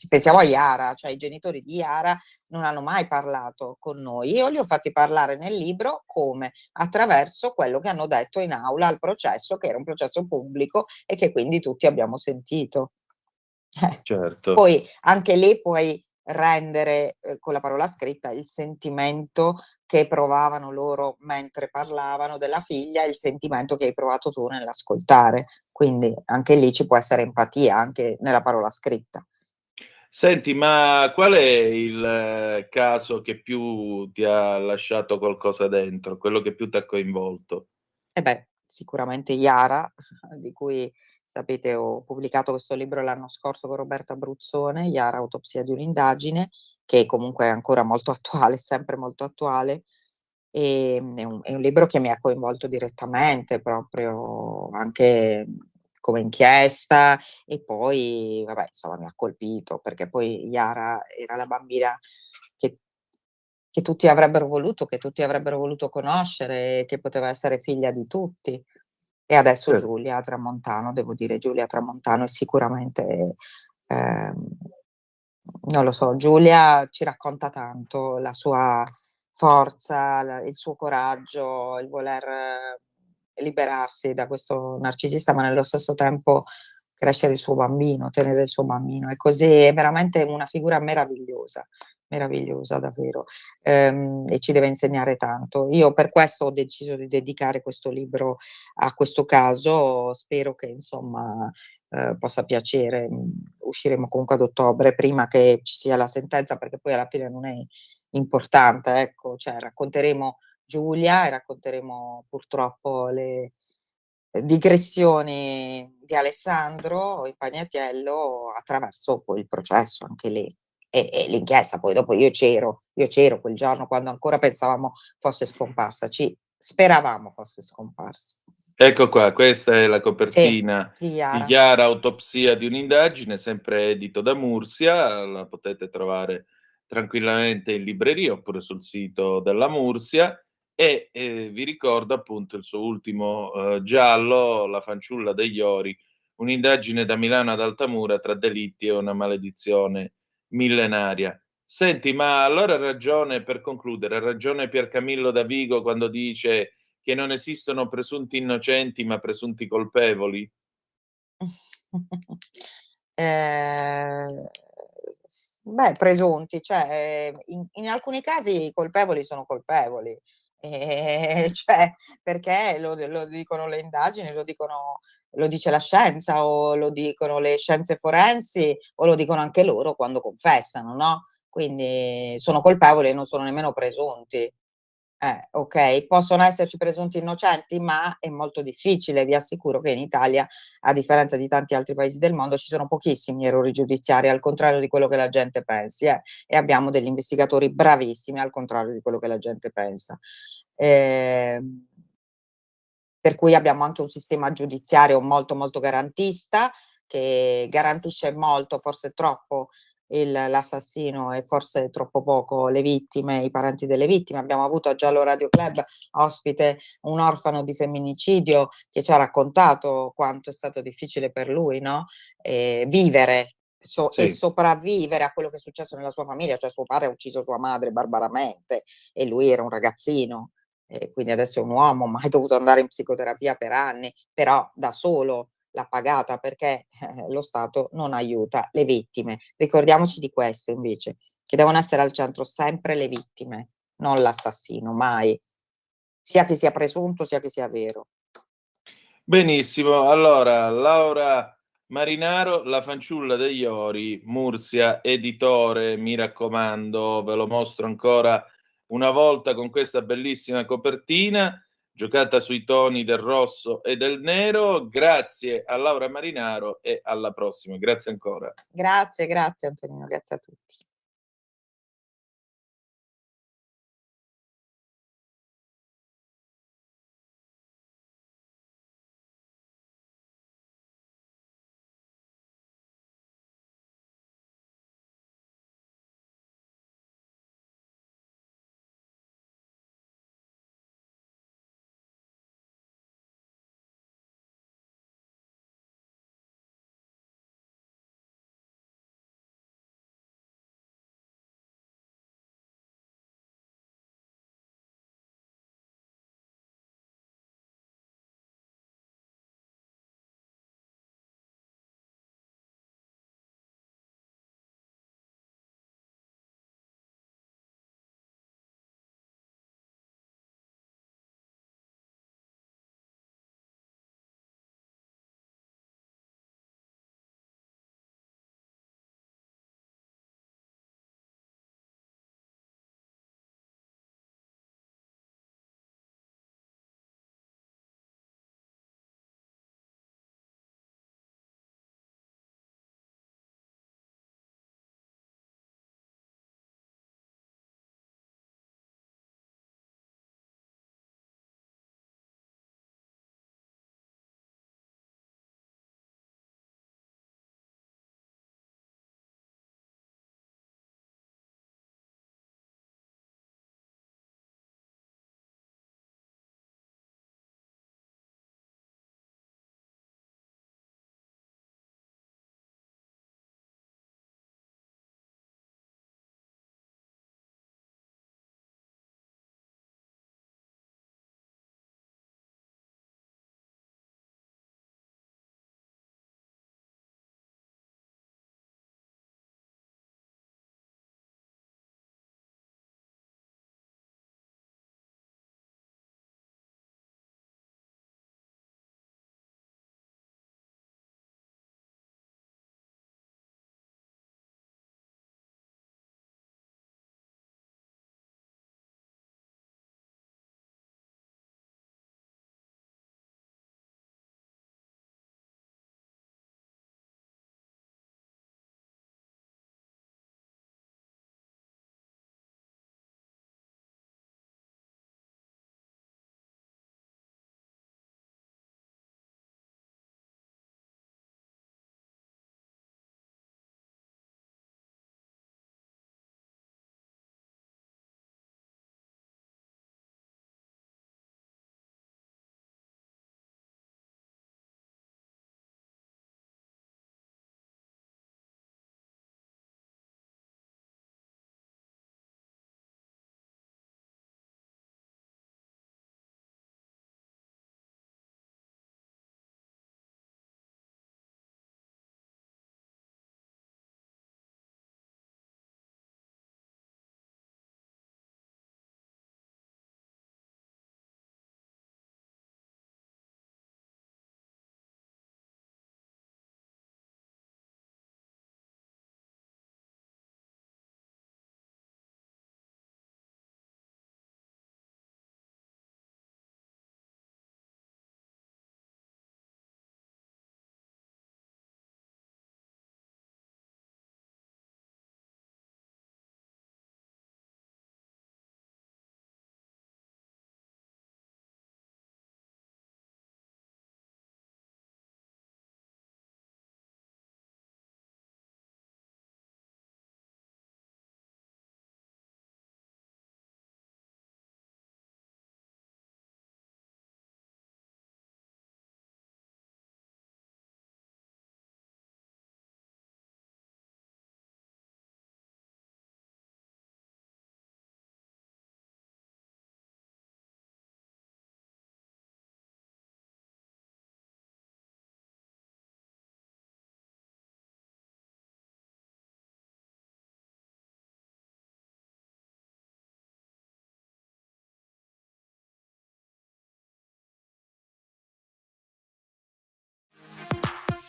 pensiamo a Yara, cioè i genitori di Yara non hanno mai parlato con noi. Io li ho fatti parlare nel libro come? Attraverso quello che hanno detto in aula al processo, che era un processo pubblico e che quindi tutti abbiamo sentito. Certo. Poi anche lì puoi rendere con la parola scritta il sentimento che provavano loro mentre parlavano della figlia e il sentimento che hai provato tu nell'ascoltare. Quindi anche lì ci può essere empatia, anche nella parola scritta. Senti, ma qual è il caso che più ti ha lasciato qualcosa dentro, quello che più t'ha coinvolto? Sicuramente Yara, di cui sapete ho pubblicato questo libro l'anno scorso con Roberta Bruzzone, Yara, autopsia di un'indagine, che comunque è ancora molto attuale, sempre molto attuale. È un libro che mi ha coinvolto direttamente, proprio anche come inchiesta, e poi vabbè, insomma, mi ha colpito, perché poi Yara era la bambina che che tutti avrebbero voluto conoscere, che poteva essere figlia di tutti. E adesso Giulia Tramontano, devo dire Giulia Tramontano è sicuramente, ehm, non lo so, Giulia ci racconta tanto, la sua forza, il suo coraggio, il voler liberarsi da questo narcisista, ma nello stesso tempo crescere il suo bambino, tenere il suo bambino. E così è veramente una figura meravigliosa, meravigliosa davvero, e ci deve insegnare tanto. Io per questo ho deciso di dedicare questo libro a questo caso, spero che insomma possa piacere. Usciremo comunque ad ottobre, prima che ci sia la sentenza, perché poi alla fine non è importante, ecco, cioè racconteremo Giulia e racconteremo purtroppo le digressioni di Alessandro Impagnatiello attraverso poi il processo anche lì e l'inchiesta. Poi dopo io c'ero quel giorno quando ancora pensavamo fosse scomparsa, speravamo fosse scomparsa. Ecco qua, questa è la Sì, copertina di di Yara. Yara, autopsia di un'indagine, sempre edito da Mursia, la potete trovare tranquillamente in libreria oppure sul sito della Mursia e vi ricordo appunto il suo ultimo giallo, La fanciulla degli ori, un'indagine da Milano ad Altamura tra delitti e una maledizione millenaria. Senti, ma allora ha ragione, per concludere, ha ragione Piercamillo Davigo quando dice che non esistono presunti innocenti, ma presunti colpevoli? Presunti, cioè, in alcuni casi i colpevoli sono colpevoli, cioè, perché lo dicono le indagini, lo dice la scienza, o lo dicono le scienze forensi, o lo dicono anche loro quando confessano, no, quindi sono colpevoli e non sono nemmeno presunti. Okay, possono esserci presunti innocenti, ma è molto difficile. Vi assicuro che in Italia, a differenza di tanti altri paesi del mondo, ci sono pochissimi errori giudiziari, al contrario di quello che la gente pensi, e abbiamo degli investigatori bravissimi, al contrario di quello che la gente pensa. Ehm, per cui abbiamo anche un sistema giudiziario molto, molto garantista, che garantisce molto, forse troppo, l'assassino e forse troppo poco le vittime, i parenti delle vittime. Abbiamo avuto a Giallo Radio Club ospite un orfano di femminicidio che ci ha raccontato quanto è stato difficile per lui, no, vivere e Sì. sopravvivere a quello che è successo nella sua famiglia, cioè suo padre ha ucciso sua madre barbaramente e lui era un ragazzino. Quindi adesso è un uomo, ma è dovuto andare in psicoterapia per anni, però da solo l'ha pagata perché lo Stato non aiuta le vittime. Ricordiamoci di questo invece, che devono essere al centro sempre le vittime, non l'assassino, mai, sia che sia presunto, sia che sia vero. Benissimo, allora Laura Marinaro, La fanciulla degli ori, Mursia editore, mi raccomando, ve lo mostro ancora una volta con questa bellissima copertina, giocata sui toni del rosso e del nero. Grazie a Laura Marinaro e alla prossima. Grazie ancora. Grazie, grazie Antonino, grazie a tutti.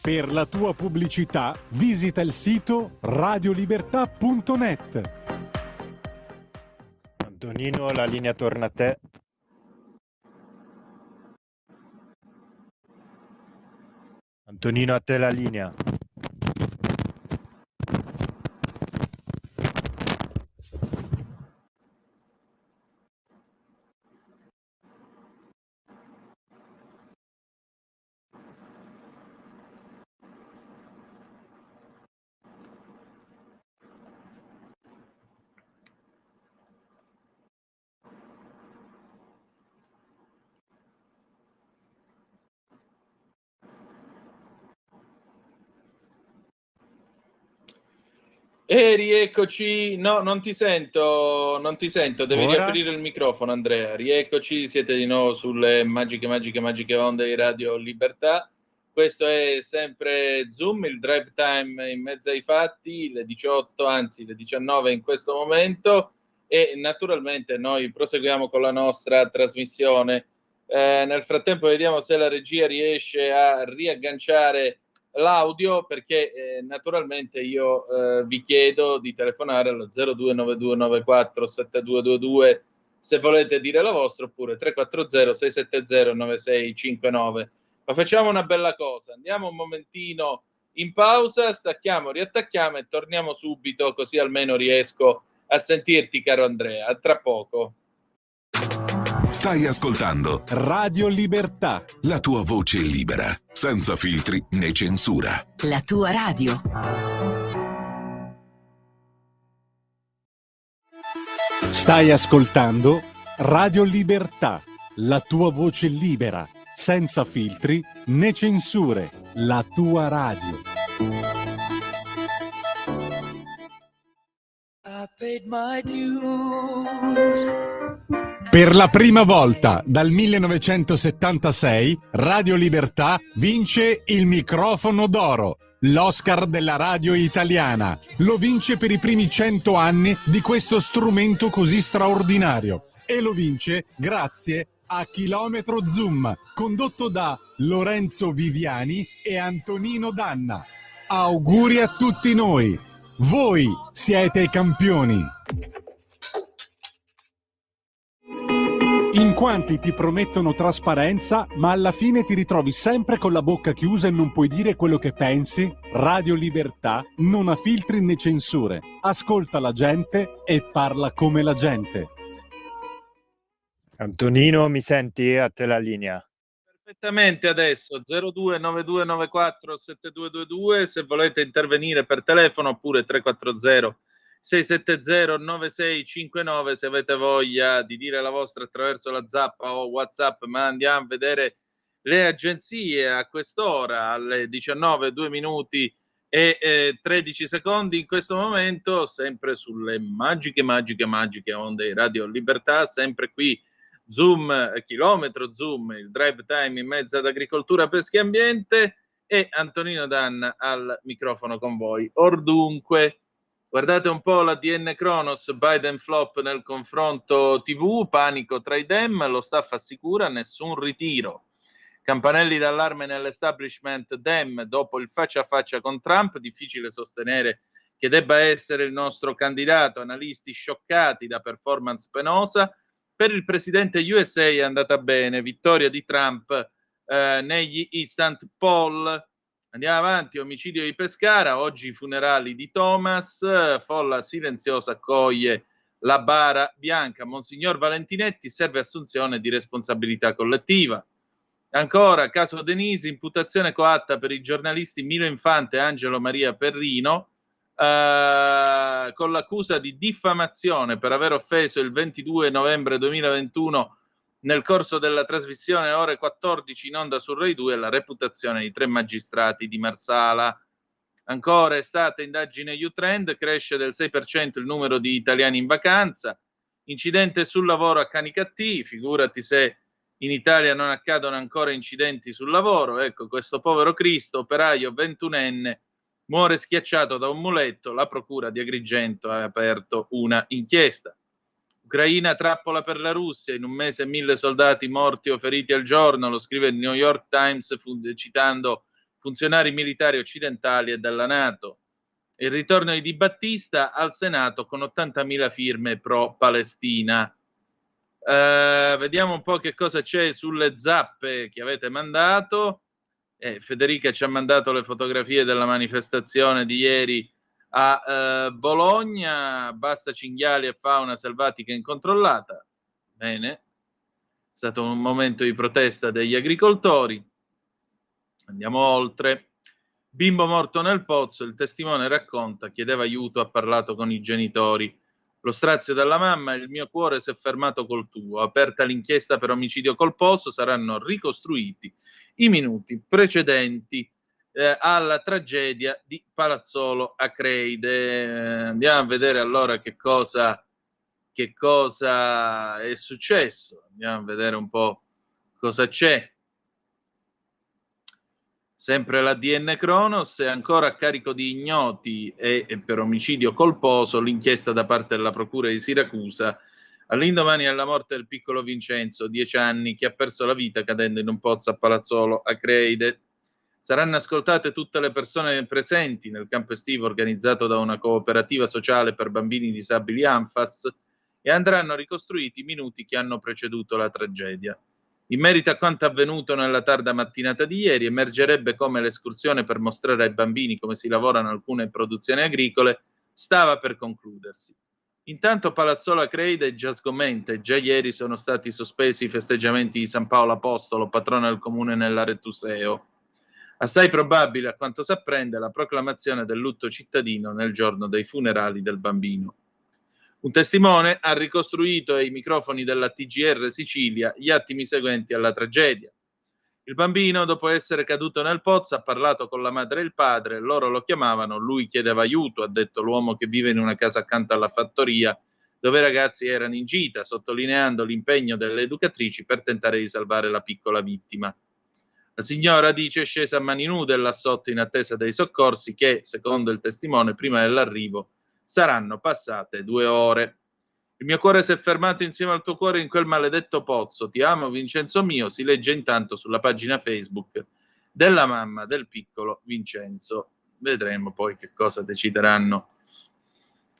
Per la tua pubblicità visita il sito radiolibertà.net. Antonino, la linea torna a te. Antonino, a te la linea. Rieccoci. No, non ti sento, devi Ora? riaprire il microfono, Andrea. Rieccoci, siete di nuovo sulle magiche onde di Radio Libertà. Questo è sempre Zoom, il drive time in mezzo ai fatti, le 18, anzi le 19 in questo momento, e naturalmente noi proseguiamo con la nostra trasmissione. Nel frattempo vediamo se la regia riesce a riagganciare l'audio, perché naturalmente io vi chiedo di telefonare allo 0292947222 se volete dire la vostra, oppure 340 670 9659. Ma facciamo una bella cosa, andiamo un momentino in pausa, stacchiamo, riattacchiamo e torniamo subito, così almeno riesco a sentirti, caro Andrea. A tra poco. Stai ascoltando Radio Libertà. la tua voce libera, senza filtri né censura. La tua radio. Stai ascoltando Radio Libertà, la tua voce libera, senza filtri né censure. La tua radio. I paid my dues. Per la prima volta dal 1976, Radio Libertà vince il microfono d'oro, l'Oscar della radio italiana. Lo vince per i primi 100 anni di questo strumento così straordinario. E lo vince grazie a Chilometro Zoom, condotto da Lorenzo Viviani e Antonino Danna. Auguri a tutti noi! Voi siete i campioni! In quanti ti promettono trasparenza, ma alla fine ti ritrovi sempre con la bocca chiusa e non puoi dire quello che pensi? Radio Libertà non ha filtri né censure. Ascolta la gente e parla come la gente. Antonino, mi senti? A te la linea. Perfettamente adesso, 0292947222, se volete intervenire per telefono, oppure 340 670 9659 se avete voglia di dire la vostra attraverso la zappa o WhatsApp. Ma andiamo a vedere le agenzie a quest'ora, alle 19, 2 minuti e 13 secondi in questo momento, sempre sulle magiche onde Radio Libertà, sempre qui Zoom, Chilometro Zoom, il drive time in mezzo ad agricoltura, pesca e ambiente, e Antonino Danna al microfono con voi. Ordunque, guardate un po' l'ADN Kronos, Biden flop nel confronto TV, panico tra i Dem, lo staff assicura nessun ritiro. Campanelli d'allarme nell'establishment Dem dopo il faccia a faccia con Trump, difficile sostenere che debba essere il nostro candidato, analisti scioccati da performance penosa. Per il presidente USA è andata bene, vittoria di Trump negli instant poll. Andiamo avanti, omicidio di Pescara, oggi i funerali di Thomas, folla silenziosa accoglie la bara bianca. Monsignor Valentinetti, serve assunzione di responsabilità collettiva. Ancora, caso Denisi, imputazione coatta per i giornalisti Milo Infante e Angelo Maria Perrino, con l'accusa di diffamazione per aver offeso il 22 novembre 2021 nel corso della trasmissione Ore 14 in onda su Rai 2 la reputazione di 3 magistrati di Marsala. Ancora, estate, indagine U-Trend, cresce del 6% il numero di italiani in vacanza. Incidente sul lavoro a Canicattì, figurati se in Italia non accadono ancora incidenti sul lavoro. Ecco, questo povero Cristo, operaio 21enne, muore schiacciato da un muletto. La procura di Agrigento ha aperto una inchiesta. Ucraina, trappola per la Russia, in un mese 1000 soldati morti o feriti al giorno, lo scrive il New York Times citando funzionari militari occidentali e della NATO. Il ritorno di Di Battista al Senato con 80.000 firme pro-Palestina. Vediamo un po' che cosa c'è sulle zappe che avete mandato. Federica ci ha mandato le fotografie della manifestazione di ieri a Bologna. Basta cinghiali e fauna selvatica incontrollata. Bene, è stato un momento di protesta degli agricoltori. Andiamo oltre. Bimbo morto nel pozzo, il testimone racconta, chiedeva aiuto, ha parlato con i genitori. Lo strazio della mamma, il mio cuore si è fermato col tuo. Aperta l'inchiesta per omicidio colposo, saranno ricostruiti i minuti precedenti alla tragedia di Palazzolo Acreide. Andiamo a vedere allora che cosa è successo. Andiamo a vedere un po' cosa c'è. Sempre l'ADN Cronos è ancora a carico di ignoti e per omicidio colposo l'inchiesta da parte della Procura di Siracusa all'indomani della morte del piccolo Vincenzo, 10 anni, che ha perso la vita cadendo in un pozzo a Palazzolo Acreide. Saranno ascoltate tutte le persone presenti nel campo estivo organizzato da una cooperativa sociale per bambini disabili ANFAS e andranno ricostruiti i minuti che hanno preceduto la tragedia. In merito a quanto avvenuto nella tarda mattinata di ieri, emergerebbe come l'escursione per mostrare ai bambini come si lavorano alcune produzioni agricole stava per concludersi. Intanto Palazzolo Acreide è già sgomenta e già ieri sono stati sospesi i festeggiamenti di San Paolo Apostolo, patrono del comune nell'Aretuseo. Assai probabile, a quanto si apprende, la proclamazione del lutto cittadino nel giorno dei funerali del bambino. Un testimone ha ricostruito ai microfoni della TGR Sicilia gli attimi seguenti alla tragedia. Il bambino, dopo essere caduto nel pozzo, ha parlato con la madre e il padre, loro lo chiamavano, lui chiedeva aiuto, ha detto l'uomo che vive in una casa accanto alla fattoria, dove i ragazzi erano in gita, sottolineando l'impegno delle educatrici per tentare di salvare la piccola vittima. La signora dice è scesa a mani nude là sotto in attesa dei soccorsi che, secondo il testimone, prima dell'arrivo saranno passate 2 ore. Il mio cuore si è fermato insieme al tuo cuore in quel maledetto pozzo. Ti amo, Vincenzo mio, si legge intanto sulla pagina Facebook della mamma del piccolo Vincenzo. Vedremo poi che cosa decideranno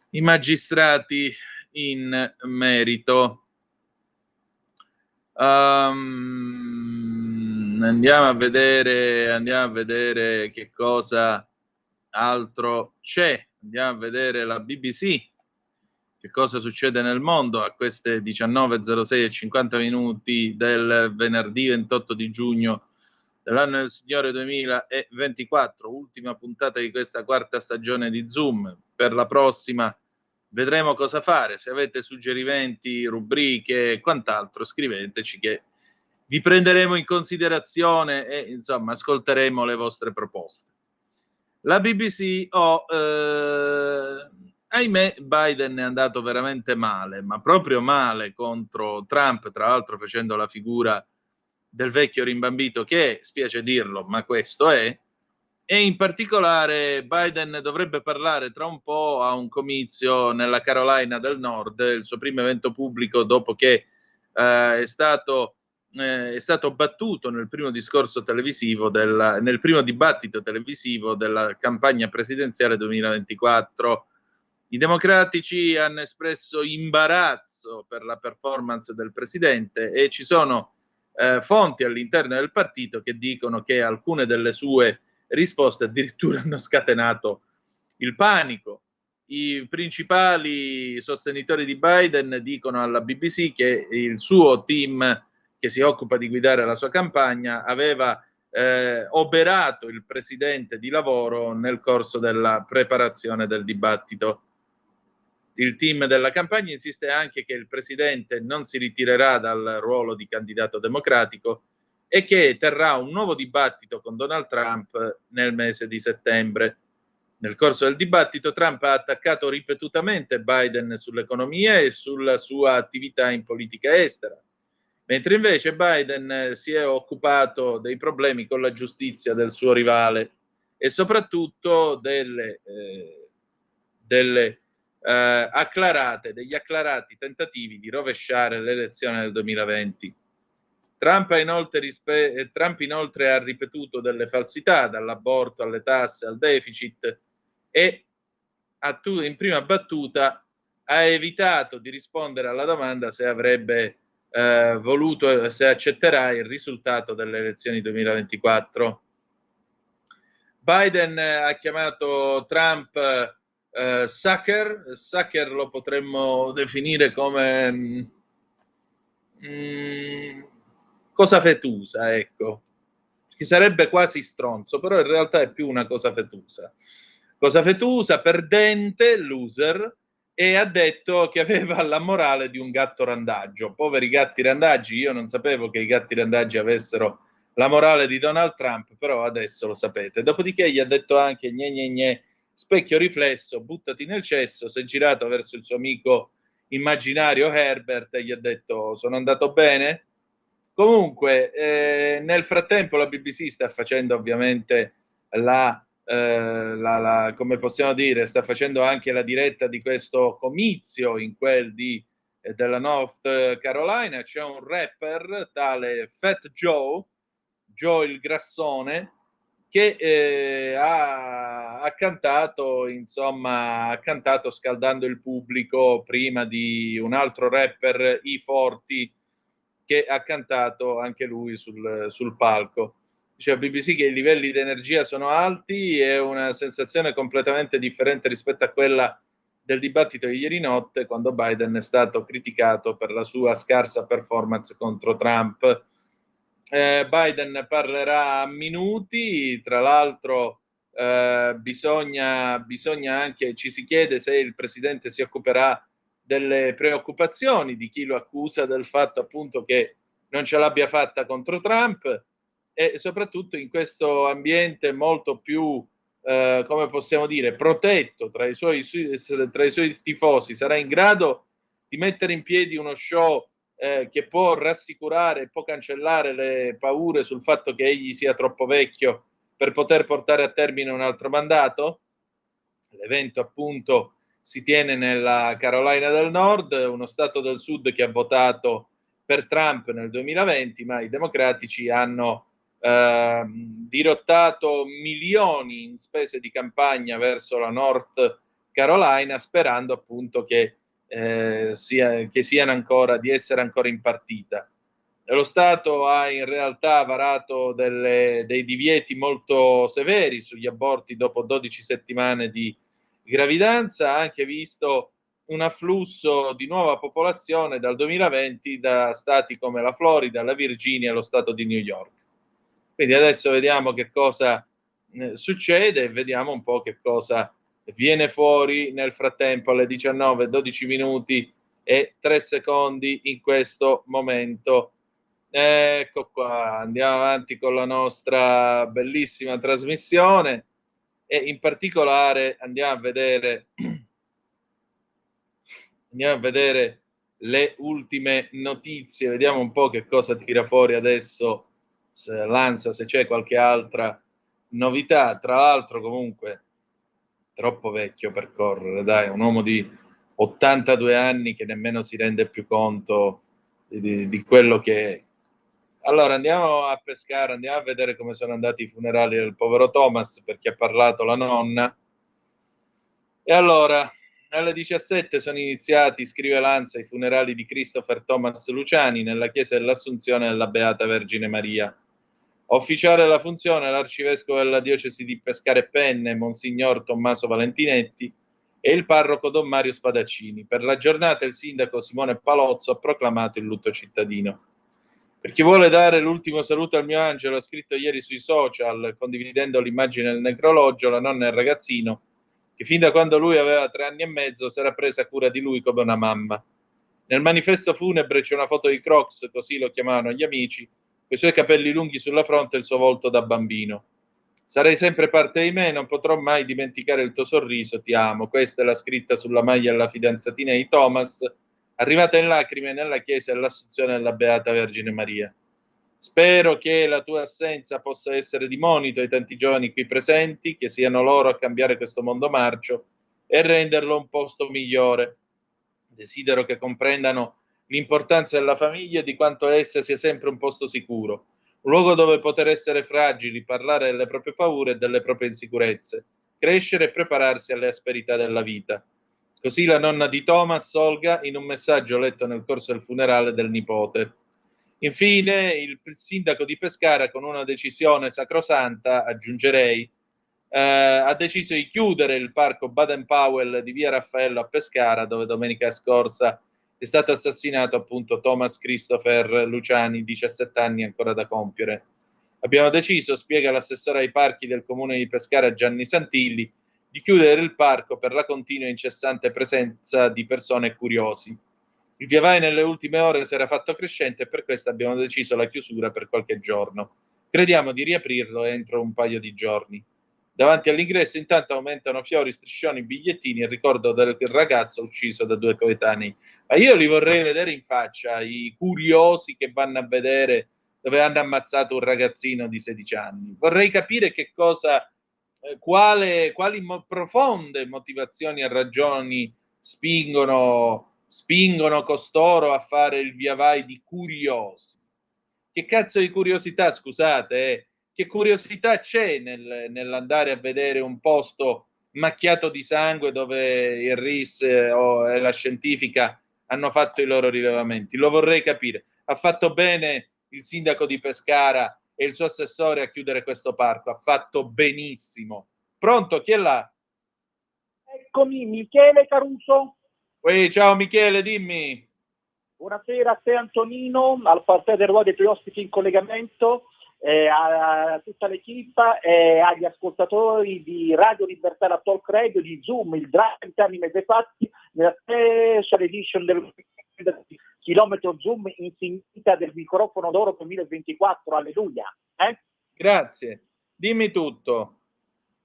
i magistrati in merito. Andiamo a vedere che cosa altro c'è. Andiamo a vedere la BBC. Che cosa succede nel mondo a queste 19.06 e 50 minuti del venerdì 28 di giugno dell'anno del Signore 2024, ultima puntata di questa quarta stagione di Zoom. Per la prossima vedremo cosa fare. Se avete suggerimenti, rubriche e quant'altro, scriveteci che vi prenderemo in considerazione e insomma ascolteremo le vostre proposte. La BBC ahimè, Biden è andato veramente male, ma proprio male contro Trump, tra l'altro facendo la figura del vecchio rimbambito che è, spiace dirlo, ma questo è, e in particolare Biden dovrebbe parlare tra un po' a un comizio nella Carolina del Nord, il suo primo evento pubblico dopo che è stato battuto nel primo discorso televisivo nel primo dibattito televisivo della campagna presidenziale 2024. I democratici hanno espresso imbarazzo per la performance del presidente e ci sono fonti all'interno del partito che dicono che alcune delle sue risposte addirittura hanno scatenato il panico. I principali sostenitori di Biden dicono alla BBC che il suo team che si occupa di guidare la sua campagna aveva oberato il presidente di lavoro nel corso della preparazione del dibattito. Il team della campagna insiste anche che il presidente non si ritirerà dal ruolo di candidato democratico e che terrà un nuovo dibattito con Donald Trump nel mese di settembre. Nel corso del dibattito Trump ha attaccato ripetutamente Biden sull'economia e sulla sua attività in politica estera, mentre invece Biden si è occupato dei problemi con la giustizia del suo rivale e soprattutto degli acclarati tentativi di rovesciare l'elezione del 2020. Trump inoltre ha ripetuto delle falsità, dall'aborto alle tasse al deficit, e in prima battuta ha evitato di rispondere alla domanda se avrebbe se accetterà il risultato delle elezioni 2024. Biden ha chiamato Trump sucker lo potremmo definire come cosa fetusa, ecco, che sarebbe quasi stronzo, però in realtà è più una cosa fetusa, perdente, loser, e ha detto che aveva la morale di un gatto randagio. Poveri gatti randaggi, io non sapevo che i gatti randaggi avessero la morale di Donald Trump, però adesso lo sapete. Dopodiché gli ha detto anche gne, specchio riflesso, buttati nel cesso, si è girato verso il suo amico immaginario Herbert e gli ha detto sono andato bene. Comunque nel frattempo la BBC sta facendo ovviamente come possiamo dire, sta facendo anche la diretta di questo comizio in quel della North Carolina. C'è un rapper tale Fat Joe il grassone, che ha cantato, insomma, ha cantato scaldando il pubblico prima di un altro rapper, E40, che ha cantato anche lui sul palco. Dice a BBC che i livelli di energia sono alti, è una sensazione completamente differente rispetto a quella del dibattito di ieri notte, quando Biden è stato criticato per la sua scarsa performance contro Trump. Biden parlerà a minuti, tra l'altro bisogna anche, ci si chiede se il presidente si occuperà delle preoccupazioni di chi lo accusa del fatto appunto che non ce l'abbia fatta contro Trump, e soprattutto in questo ambiente molto più come possiamo dire, protetto tra i suoi tifosi, sarà in grado di mettere in piedi uno show che può rassicurare, può cancellare le paure sul fatto che egli sia troppo vecchio per poter portare a termine un altro mandato. L'evento appunto si tiene nella Carolina del Nord, uno stato del sud che ha votato per Trump nel 2020, ma i democratici hanno dirottato milioni in spese di campagna verso la North Carolina, sperando appunto che siano ancora, di essere ancora in partita. Lo Stato ha in realtà varato dei divieti molto severi sugli aborti dopo 12 settimane di gravidanza, ha anche visto un afflusso di nuova popolazione dal 2020 da stati come la Florida, la Virginia e lo Stato di New York. Quindi adesso vediamo che cosa succede e vediamo un po' che cosa viene fuori nel frattempo alle 19:12 minuti e 3 secondi in questo momento. Ecco qua, andiamo avanti con la nostra bellissima trasmissione e in particolare andiamo a vedere le ultime notizie, vediamo un po' che cosa tira fuori adesso l'ANSA, se c'è qualche altra novità. Tra l'altro comunque troppo vecchio per correre, dai, un uomo di 82 anni che nemmeno si rende più conto di quello che è. Allora andiamo a pescare, andiamo a vedere come sono andati i funerali del povero Thomas, perché ha parlato la nonna. E allora alle 17 sono iniziati, scrive l'ANSA, i funerali di Christopher Thomas Luciani nella chiesa dell'Assunzione della Beata Vergine Maria. A ufficiare la funzione l'arcivescovo della diocesi di Pescara e Penne, Monsignor Tommaso Valentinetti, e il parroco Don Mario Spadaccini. Per la giornata il sindaco Simone Palozzo ha proclamato il lutto cittadino. Per chi vuole dare l'ultimo saluto al mio angelo, ha scritto ieri sui social, condividendo l'immagine del necrologio, la nonna e il ragazzino, che fin da quando lui aveva 3 anni e mezzo si era presa cura di lui come una mamma. Nel manifesto funebre c'è una foto di Crocs, così lo chiamavano gli amici, con i suoi capelli lunghi sulla fronte e il suo volto da bambino. Sarai sempre parte di me, non potrò mai dimenticare il tuo sorriso, ti amo. Questa è la scritta sulla maglia della fidanzatina di Thomas, arrivata in lacrime nella chiesa dell'Assunzione della Beata Vergine Maria. Spero che la tua assenza possa essere di monito ai tanti giovani qui presenti, che siano loro a cambiare questo mondo marcio e renderlo un posto migliore. Desidero che comprendano l'importanza della famiglia e di quanto essa sia sempre un posto sicuro, un luogo dove poter essere fragili, parlare delle proprie paure e delle proprie insicurezze, crescere e prepararsi alle asperità della vita. Così la nonna di Thomas, Olga, in un messaggio letto nel corso del funerale del nipote. Infine, il sindaco di Pescara, con una decisione sacrosanta, aggiungerei, ha deciso di chiudere il parco Baden-Powell di via Raffaello a Pescara, dove domenica scorsa è stato assassinato appunto Thomas Christopher Luciani, 17 anni ancora da compiere. Abbiamo deciso, spiega l'assessore ai parchi del comune di Pescara Gianni Santilli, di chiudere il parco per la continua e incessante presenza di persone curiosi. Il via vai nelle ultime ore si era fatto crescente e per questo abbiamo deciso la chiusura per qualche giorno. Crediamo di riaprirlo entro un paio di giorni. Davanti all'ingresso intanto aumentano fiori, striscioni, bigliettini e ricordo del ragazzo ucciso da 2 coetanei. Ma io li vorrei vedere in faccia, i curiosi che vanno a vedere dove hanno ammazzato un ragazzino di 16 anni. Vorrei capire che cosa, quali profonde motivazioni e ragioni spingono costoro a fare il via vai di curiosi. Che cazzo di curiosità, scusate, che curiosità c'è nell'andare a vedere un posto macchiato di sangue dove il RIS e la scientifica hanno fatto i loro rilevamenti? Lo vorrei capire. Ha fatto bene il sindaco di Pescara e il suo assessore a chiudere questo parco, ha fatto benissimo. Pronto, chi è là? Eccomi, Michele Caruso. Ciao Michele, dimmi. Buonasera a te Antonino, al Federal dei tuoi ospiti in collegamento, a tutta l'equipa e agli ascoltatori di Radio Libertà, la Talk Radio, di Zoom, il Drive Time Mezze Fatti, nella special edition del chilometro Zoom insignita del microfono d'oro 2024, alleluia. Grazie, dimmi tutto.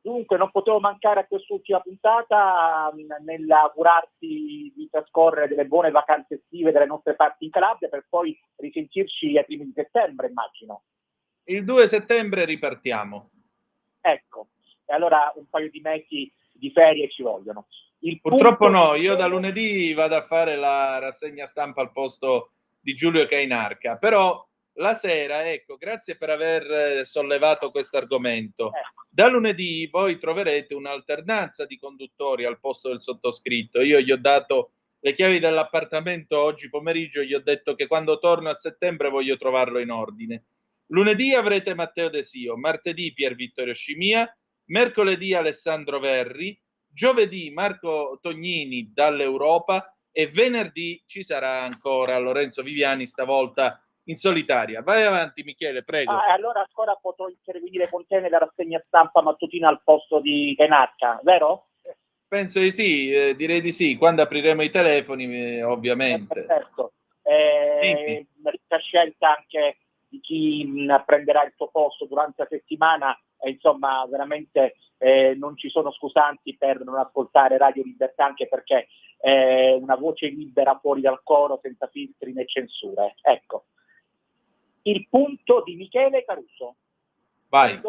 Dunque non potevo mancare a quest'ultima puntata nell'augurarti di trascorrere delle buone vacanze estive dalle nostre parti in Calabria per poi risentirci ai primi di settembre, immagino. Il 2 settembre ripartiamo. Ecco, e allora un paio di mesi di ferie ci vogliono. Purtroppo no, io da lunedì vado a fare la rassegna stampa al posto di Giulio Cainarca, però la sera, ecco, grazie per aver sollevato questo argomento. Da lunedì voi troverete un'alternanza di conduttori al posto del sottoscritto. Io gli ho dato le chiavi dell'appartamento oggi pomeriggio, gli ho detto che quando torno a settembre voglio trovarlo in ordine. Lunedì avrete Matteo Desio, martedì Pier Vittorio Scimia, mercoledì Alessandro Verri, giovedì Marco Tognini dall'Europa e venerdì ci sarà ancora Lorenzo Viviani, stavolta in solitaria. Vai avanti Michele, prego. Allora ancora potrò intervenire con te nella rassegna stampa mattutina al posto di Cainarca, vero? Penso di sì, direi di sì, quando apriremo i telefoni ovviamente. Certo, ricca scelta anche di chi prenderà il tuo posto durante la settimana, insomma veramente non ci sono scusanti per non ascoltare Radio Libertà, anche perché è una voce libera fuori dal coro, senza filtri né censure. Ecco. Il punto di Michele Caruso. Vai.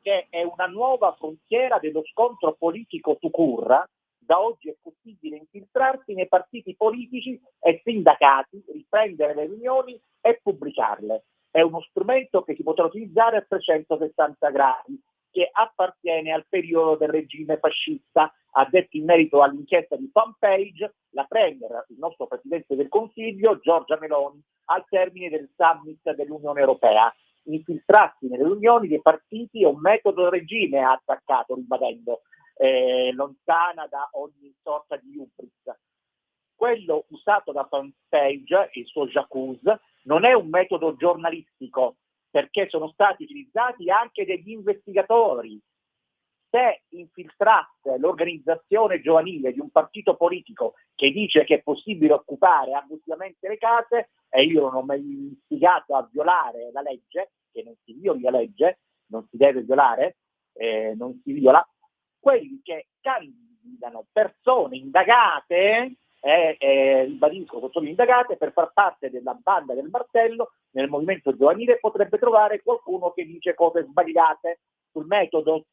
Che è una nuova frontiera dello scontro politico tout court. Da oggi è possibile infiltrarsi nei partiti politici e sindacati, riprendere le riunioni e pubblicarle. È uno strumento che si potrà utilizzare a 360 gradi, che appartiene al periodo del regime fascista. Ha detto in merito all'inchiesta di Fanpage la Premier, il nostro Presidente del Consiglio, Giorgia Meloni, al termine del summit dell'Unione Europea. Infiltrarsi nelle riunioni dei partiti è un metodo regime, ha attaccato, ribadendo, lontana da ogni sorta di hubris. Quello usato da Fanpage, il suo J'accuse, non è un metodo giornalistico, perché sono stati utilizzati anche degli investigatori. Se infiltrasse l'organizzazione giovanile di un partito politico che dice che è possibile occupare abusivamente le case, e io non ho mai istigato a violare la legge, che non si violi la legge, non si deve violare, non si viola, quelli che candidano persone indagate, ribadisco, persone indagate per far parte della banda del martello nel movimento giovanile, potrebbe trovare qualcuno che dice cose sbagliate. Sul metodo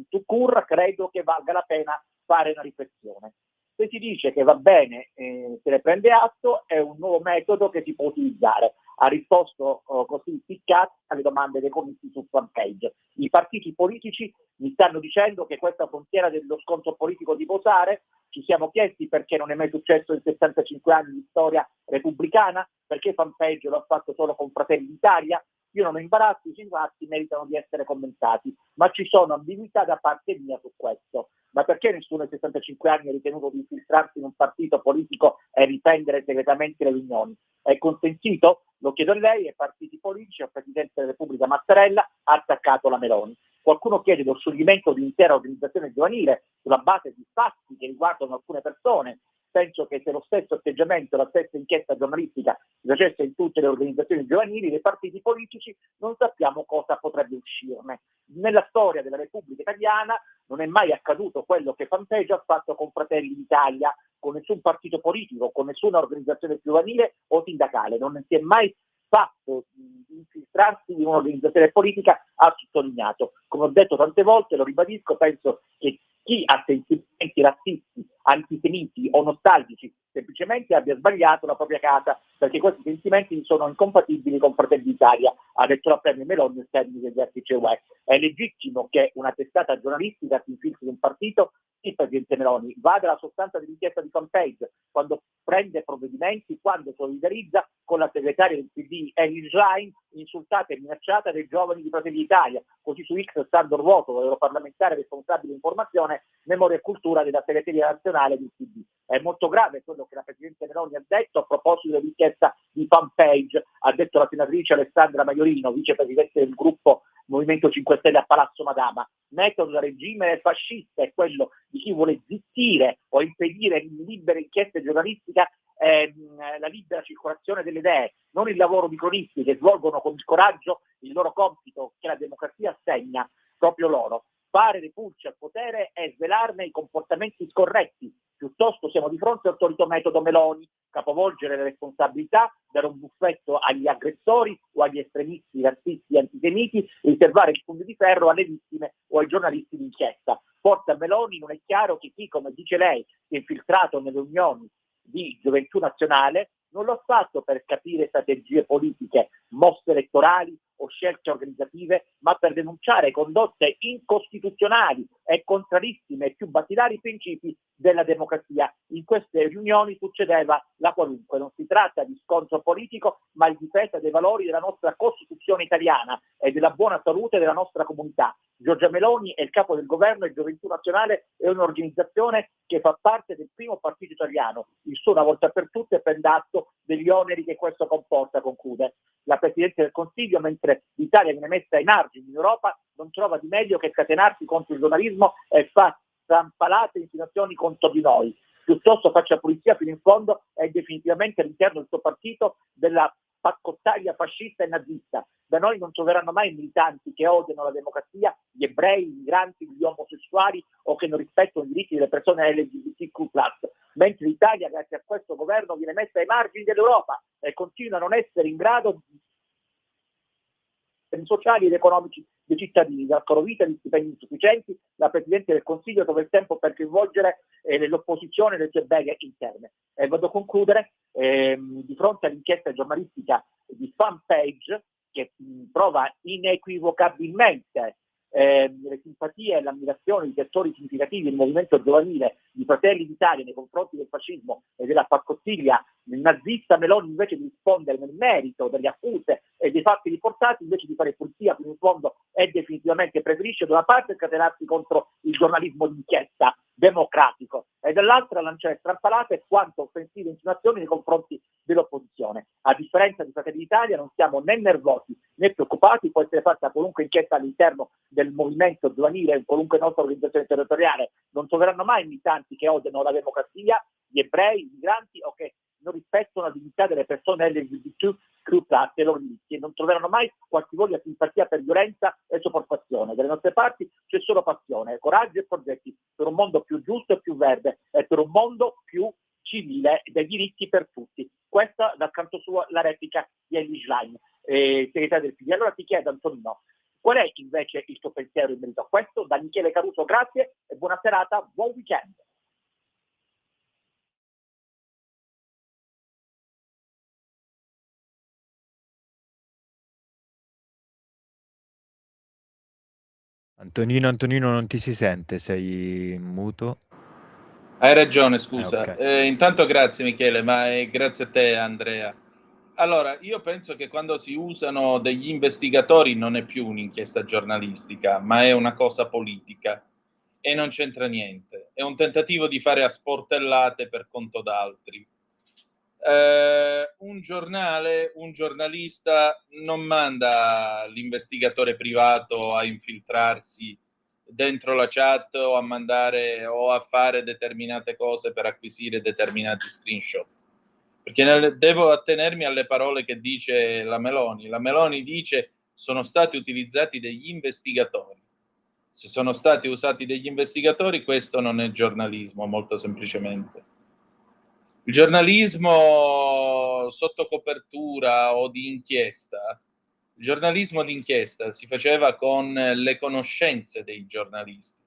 tout court credo che valga la pena fare una riflessione. Se si dice che va bene, se ne prende atto, è un nuovo metodo che si può utilizzare. Ha risposto così piccato alle domande dei commessi su fanpage. I partiti politici mi stanno dicendo che questa frontiera dello scontro politico di posare, ci siamo chiesti perché non è mai successo in 75 anni di storia repubblicana, perché fanpage lo ha fatto solo con Fratelli d'Italia. Io non ho imbarazzo, i fatti meritano di essere commentati, ma ci sono ambiguità da parte mia su questo. Ma perché nessuno ai 65 anni ha ritenuto di infiltrarsi in un partito politico e riprendere segretamente le riunioni? È consentito? Lo chiedo a lei, ai partiti politici, al Presidente della Repubblica Mattarella, ha attaccato la Meloni. Qualcuno chiede lo scioglimento di un'intera organizzazione giovanile sulla base di fatti che riguardano alcune persone. Penso che se lo stesso atteggiamento, la stessa inchiesta giornalistica si facesse in tutte le organizzazioni giovanili, dei partiti politici, non sappiamo cosa potrebbe uscirne. Nella storia della Repubblica Italiana non è mai accaduto quello che Fanpage ha fatto con Fratelli d'Italia, con nessun partito politico, con nessuna organizzazione giovanile o sindacale. Non si è mai fatto infiltrarsi in un'organizzazione politica, ha sottolineato. Come ho detto tante volte, lo ribadisco, penso che chi ha sentimenti razzisti, antisemiti o nostalgici semplicemente abbia sbagliato la propria casa, perché questi sentimenti sono incompatibili con Fratelli d'Italia, ha detto la Premier Meloni in termini del vertice UE. È legittimo che una testata giornalistica si infiltri in un partito. Il Presidente Meloni va dalla sostanza dell'inchiesta di Fanpage, quando prende provvedimenti, quando solidarizza con la segretaria del PD Elly Schlein, insultata e minacciata dai giovani di Fratelli d'Italia. Così su X Sandro Ruoto, europarlamentare responsabile informazione, memoria e cultura della segreteria nazionale del PD. È molto grave quello che la Presidente Meloni ha detto a proposito dell'inchiesta di Fanpage, ha detto la senatrice Alessandra Maiorino, vicepresidente del gruppo Movimento 5 Stelle a Palazzo Madama. Metodo da regime fascista è quello di chi vuole zittire o impedire in libera inchiesta giornalistica la libera circolazione delle idee, non il lavoro di cronisti che svolgono con il coraggio il loro compito che la democrazia assegna proprio loro. Fare le pulci al potere è svelarne i comportamenti scorretti. Piuttosto siamo di fronte al solito metodo Meloni, capovolgere le responsabilità, dare un buffetto agli aggressori o agli estremisti razzisti e antisemiti, riservare il pugno di ferro alle vittime o ai giornalisti d'inchiesta. Forse a Meloni non è chiaro che chi, come dice lei, si è infiltrato nelle unioni di Gioventù Nazionale non l'ha fatto per capire strategie politiche, mosse elettorali o scelte organizzative, ma per denunciare condotte incostituzionali e contrarissime ai più basilari principi della democrazia. In queste riunioni succedeva la qualunque. Non si tratta di scontro politico, ma di difesa dei valori della nostra Costituzione italiana e della buona salute della nostra comunità. Giorgia Meloni è il capo del governo e Gioventù Nazionale è un'organizzazione che fa parte del primo partito italiano. Il suo, una volta per tutte, prenda atto degli oneri che questo comporta, conclude. La Presidente del Consiglio, mentre l'Italia viene messa ai margini in Europa, non trova di meglio che scatenarsi contro il giornalismo e fa strampalate insinuazioni contro di noi. Piuttosto faccia pulizia fino in fondo e definitivamente all'interno del suo partito della paccottaglia fascista e nazista. Da noi non troveranno mai militanti che odiano la democrazia, gli ebrei, i migranti, gli omosessuali o che non rispettano i diritti delle persone LGBTQ+. Mentre l'Italia, grazie a questo governo, viene messa ai margini dell'Europa e continua a non essere in grado sociali ed economici dei cittadini, dal caro vita agli stipendi insufficienti, la Presidente del Consiglio trova il tempo per coinvolgere l'opposizione nelle sue beghe interne. E vado a concludere, di fronte all'inchiesta giornalistica di Fanpage, che prova inequivocabilmente le simpatie e l'ammirazione di settori significativi del movimento giovanile di Fratelli d'Italia nei confronti del fascismo e della paccottiglia nazista, Meloni, invece di rispondere nel merito delle accuse e dei fatti riportati, invece di fare pulizia fino in fondo e definitivamente preferisce da una parte scatenarsi contro il giornalismo d'inchiesta democratico e dall'altra lanciare strampalate e quanto offensive insinuazioni nei confronti dell'opposizione. A differenza di Fratelli d'Italia non siamo né nervosi né preoccupati, può essere fatta qualunque inchiesta all'interno del movimento giovanile, qualunque nostra organizzazione territoriale, non troveranno mai militanti che odiano la democrazia, gli ebrei, i migranti o che non rispettano la dignità delle persone LGBTQ+ e i loro diritti, e non troveranno mai qualsivoglia simpatia per violenza e sopraffazione. Dalle nostre parti c'è solo passione, coraggio e progetti per un mondo più giusto e più verde e per un mondo più civile dei diritti per tutti. Questa dal canto suo la replica di Elly Schlein, segretario del PD. Allora ti chiedo, Antonino, qual è invece il tuo pensiero in merito a questo? Da Michele Caruso, grazie e buona serata, buon weekend. Antonino, non ti si sente, sei muto. Hai ragione, scusa. Okay. Intanto grazie Michele, ma grazie a te Andrea. Allora, io penso che quando si usano degli investigatori non è più un'inchiesta giornalistica, ma è una cosa politica e non c'entra niente. È un tentativo di fare a sportellate per conto d'altri. Un giornale, un giornalista non manda l'investigatore privato a infiltrarsi dentro la chat o a mandare o a fare determinate cose per acquisire determinati screenshot. Perché devo attenermi alle parole che dice la Meloni. La Meloni dice sono stati utilizzati degli investigatori. Se sono stati usati degli investigatori, questo non è giornalismo, molto semplicemente. Il giornalismo sotto copertura o di inchiesta, il giornalismo di inchiesta si faceva con le conoscenze dei giornalisti.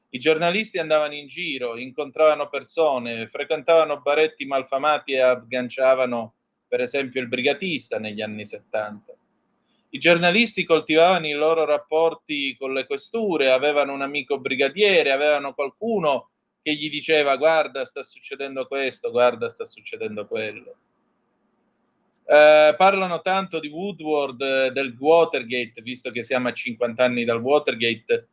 I giornalisti andavano in giro, incontravano persone, frequentavano baretti malfamati e agganciavano, per esempio, il brigatista negli anni 70. I giornalisti coltivavano i loro rapporti con le questure, avevano un amico brigadiere, avevano qualcuno che gli diceva guarda sta succedendo questo, guarda sta succedendo quello. Parlano tanto di Woodward, del Watergate, visto che siamo a 50 anni dal Watergate,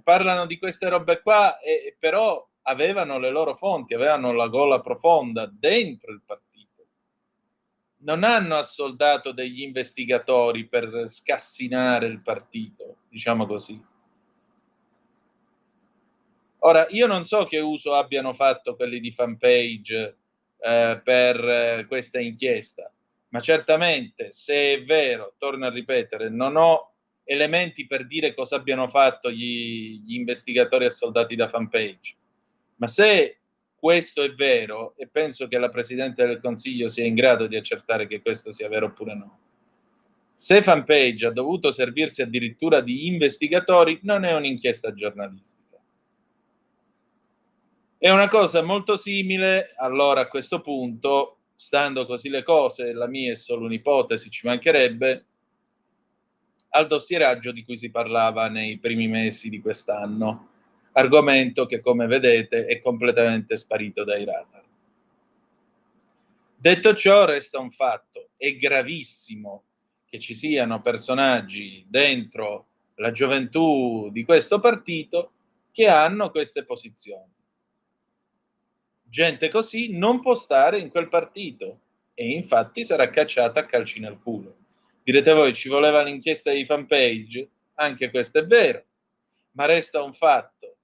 parlano di queste robe qua, però avevano le loro fonti, avevano la gola profonda dentro il partito. Non hanno assoldato degli investigatori per scassinare il partito, diciamo così. Ora, io non so che uso abbiano fatto quelli di Fanpage per questa inchiesta, ma certamente, se è vero, torno a ripetere, non ho elementi per dire cosa abbiano fatto gli investigatori assoldati da Fanpage, ma se questo è vero, e penso che la Presidente del Consiglio sia in grado di accertare che questo sia vero oppure no, se Fanpage ha dovuto servirsi addirittura di investigatori, non è un'inchiesta giornalistica. È una cosa molto simile, allora a questo punto, stando così le cose, la mia è solo un'ipotesi, ci mancherebbe, al dossieraggio di cui si parlava nei primi mesi di quest'anno, argomento che come vedete è completamente sparito dai radar. Detto ciò, resta un fatto, è gravissimo che ci siano personaggi dentro la gioventù di questo partito che hanno queste posizioni. Gente così non può stare in quel partito e infatti sarà cacciata a calci nel culo. Direte voi, ci voleva l'inchiesta di Fanpage? Anche questo è vero, ma resta un fatto.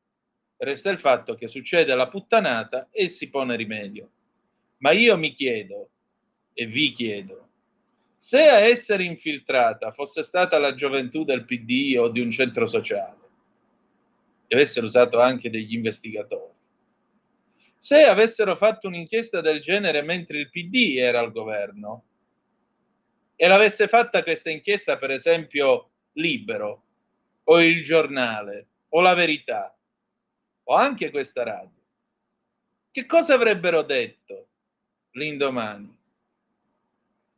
Resta il fatto che succede la puttanata e si pone rimedio. Ma io mi chiedo, e vi chiedo, se a essere infiltrata fosse stata la gioventù del PD o di un centro sociale, e avessero usato anche degli investigatori, se avessero fatto un'inchiesta del genere mentre il PD era al governo e l'avesse fatta questa inchiesta, per esempio, Libero o Il Giornale o La Verità o anche questa radio, che cosa avrebbero detto l'indomani?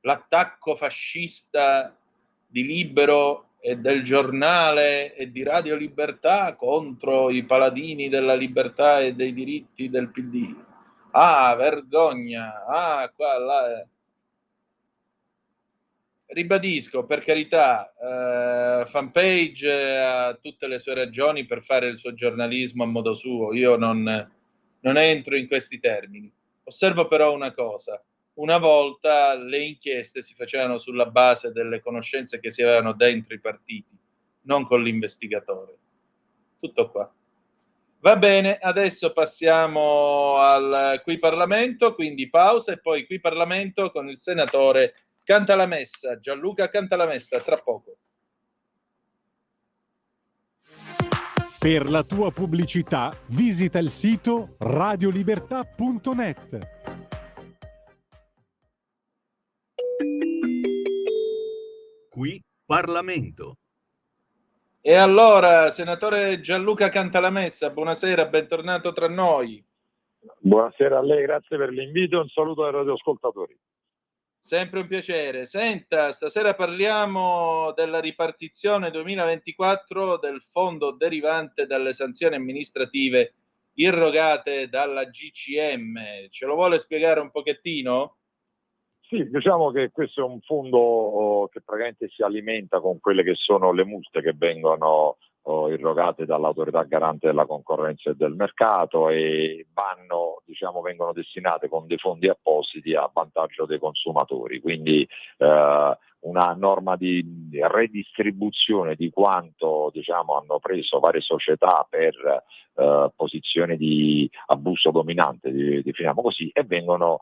L'attacco fascista di Libero e del Giornale e di Radio Libertà contro i paladini della libertà e dei diritti del PD. Ah, vergogna! Ah, qua, là. Ribadisco, per carità, Fanpage ha tutte le sue ragioni per fare il suo giornalismo a modo suo. Io non entro in questi termini. Osservo però una cosa. Una volta le inchieste si facevano sulla base delle conoscenze che si avevano dentro i partiti, non con l'investigatore. Tutto qua. Va bene, adesso passiamo al Qui Parlamento, quindi pausa e poi Qui Parlamento con il senatore Cantalamessa, Gianluca Cantalamessa, tra poco. Per la tua pubblicità visita il sito radiolibertà.net. Qui Parlamento. E allora, senatore Gianluca Cantalamessa, buonasera, bentornato tra noi. Buonasera a lei, grazie per l'invito e un saluto ai radioascoltatori. Sempre un piacere. Senta, stasera parliamo della ripartizione 2024 del fondo derivante dalle sanzioni amministrative irrogate dalla GCM. Ce lo vuole spiegare un pochettino? Sì, diciamo che questo è un fondo che praticamente si alimenta con quelle che sono le multe che vengono irrogate dall'autorità garante della concorrenza e del mercato e vengono destinate con dei fondi appositi a vantaggio dei consumatori. Quindi una norma di redistribuzione di quanto hanno preso varie società per posizioni di abuso dominante, definiamo così, e vengono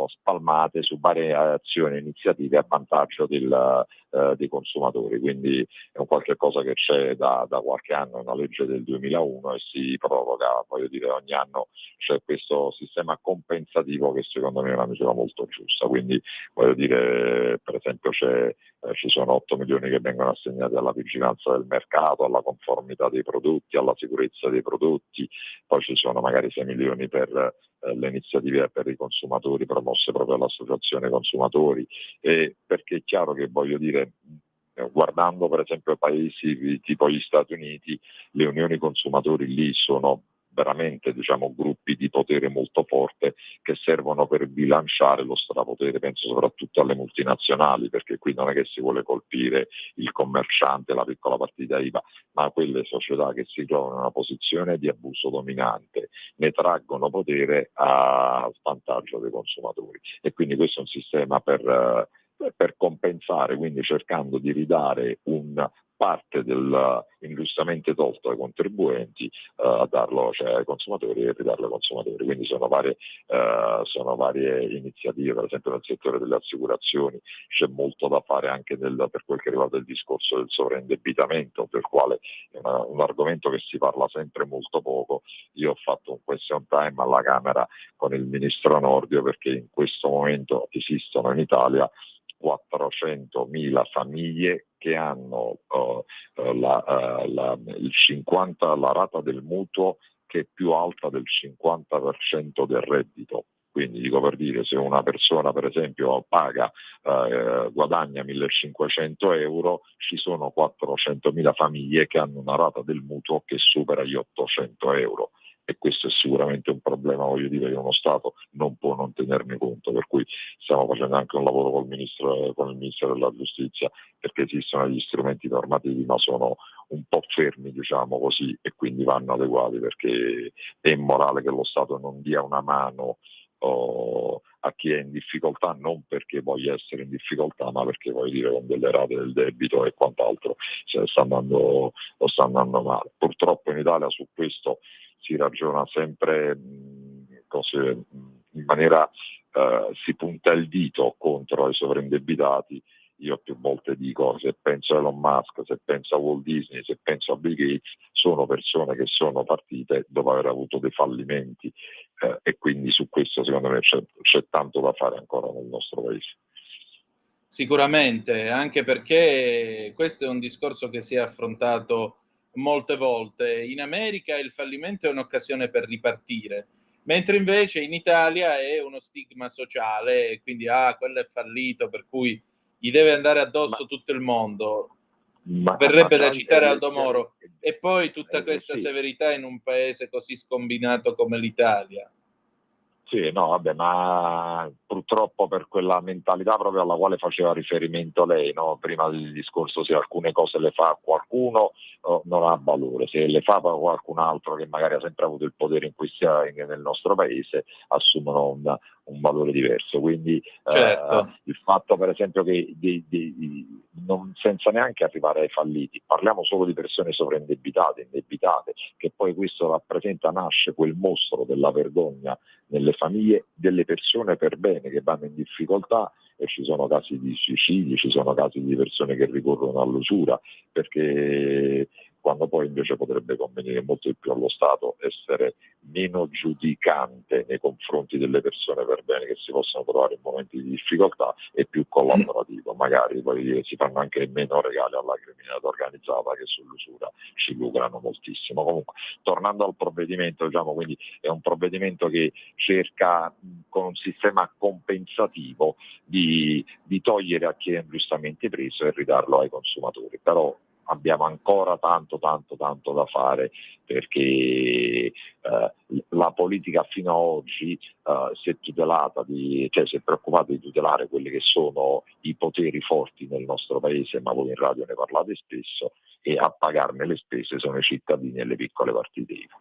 spalmate su varie azioni e iniziative a vantaggio dei consumatori. Quindi è un qualche cosa che c'è da qualche anno, è una legge del 2001 e si proroga, ogni anno c'è questo sistema compensativo che secondo me è una misura molto giusta. Quindi per esempio ci sono 8 milioni che vengono assegnati alla vigilanza del mercato, alla conformità dei prodotti, alla sicurezza dei prodotti, poi ci sono magari 6 milioni per le iniziative per i consumatori promosse proprio dall'associazione consumatori, perché è chiaro che guardando per esempio paesi tipo gli Stati Uniti, le unioni consumatori lì sono veramente gruppi di potere molto forte che servono per bilanciare lo strapotere, penso soprattutto alle multinazionali, perché qui non è che si vuole colpire il commerciante, la piccola partita IVA, ma quelle società che si trovano in una posizione di abuso dominante ne traggono potere a svantaggio dei consumatori, e quindi questo è un sistema per compensare, quindi cercando di ridare una parte del ingiustamente tolto ai contribuenti a darlo ai consumatori e ridarlo ai consumatori. Quindi sono varie iniziative, per esempio nel settore delle assicurazioni c'è molto da fare anche per quel che riguarda il discorso del sovraindebitamento, del quale è un argomento che si parla sempre molto poco. Io ho fatto un question time alla Camera con il ministro Nordio, perché in questo momento esistono in Italia 400.000 famiglie che hanno la rata del mutuo che è più alta del 50% del reddito. Quindi per dire, se una persona per esempio guadagna 1.500 euro, ci sono 400.000 famiglie che hanno una rata del mutuo che supera gli 800 euro. E questo è sicuramente un problema, che uno Stato non può non tenerne conto, per cui stiamo facendo anche un lavoro con il Ministro della Giustizia, perché esistono gli strumenti normativi ma sono un po' fermi, così, e quindi vanno adeguati, perché è immorale che lo Stato non dia una mano a chi è in difficoltà, non perché voglia essere in difficoltà, ma perché con delle rate del debito e quant'altro sta andando male. Purtroppo in Italia su questo si ragiona sempre in maniera si punta il dito contro i sovraindebitati. Io più volte dico, se penso a Elon Musk, se penso a Walt Disney, se penso a Bill Gates, sono persone che sono partite dopo aver avuto dei fallimenti, e quindi su questo secondo me c'è tanto da fare ancora nel nostro paese. Sicuramente, anche perché questo è un discorso che si è affrontato molte volte. In America il fallimento è un'occasione per ripartire, mentre invece in Italia è uno stigma sociale, quindi quello è fallito, per cui gli deve andare addosso tutto il mondo. Verrebbe da citare Aldo Moro, e poi tutta questa severità in un paese così scombinato come l'Italia. Sì, no, vabbè, ma purtroppo per quella mentalità proprio alla quale faceva riferimento lei, no? Prima del discorso, se alcune cose le fa qualcuno non ha valore, se le fa qualcun altro che magari ha sempre avuto il potere nel nostro paese, assumono un valore diverso. Quindi certo. Il fatto per esempio che senza neanche arrivare ai falliti, parliamo solo di persone sovraindebitate, indebitate, che poi questo nasce quel mostro della vergogna nelle famiglie delle persone per bene che vanno in difficoltà, e ci sono casi di suicidi, ci sono casi di persone che ricorrono all'usura, perché quando poi invece potrebbe convenire molto di più allo Stato essere meno giudicante nei confronti delle persone per bene che si possono trovare in momenti di difficoltà e più collaborativo. Magari si fanno anche meno regali alla criminalità organizzata, che sull'usura ci lucrano moltissimo. Comunque, tornando al provvedimento, diciamo, quindi è un provvedimento che cerca con un sistema compensativo di togliere a chi è ingiustamente preso e ridarlo ai consumatori, però abbiamo ancora tanto da fare, perché la politica fino ad oggi si è tutelata si è preoccupata di tutelare quelli che sono i poteri forti nel nostro paese, ma voi in radio ne parlate spesso, e a pagarne le spese sono i cittadini e le piccole partite IVA.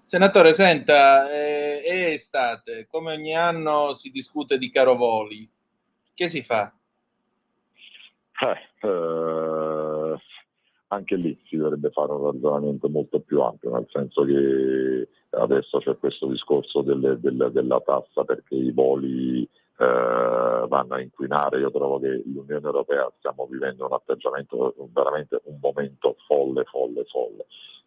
Senatore, senta, è estate, come ogni anno si discute di caro voli. Che si fa? Anche lì si dovrebbe fare un ragionamento molto più ampio, nel senso che adesso c'è questo discorso della tassa perché i voli vanno a inquinare. Io trovo che l'Unione Europea stiamo vivendo un atteggiamento, veramente un momento folle.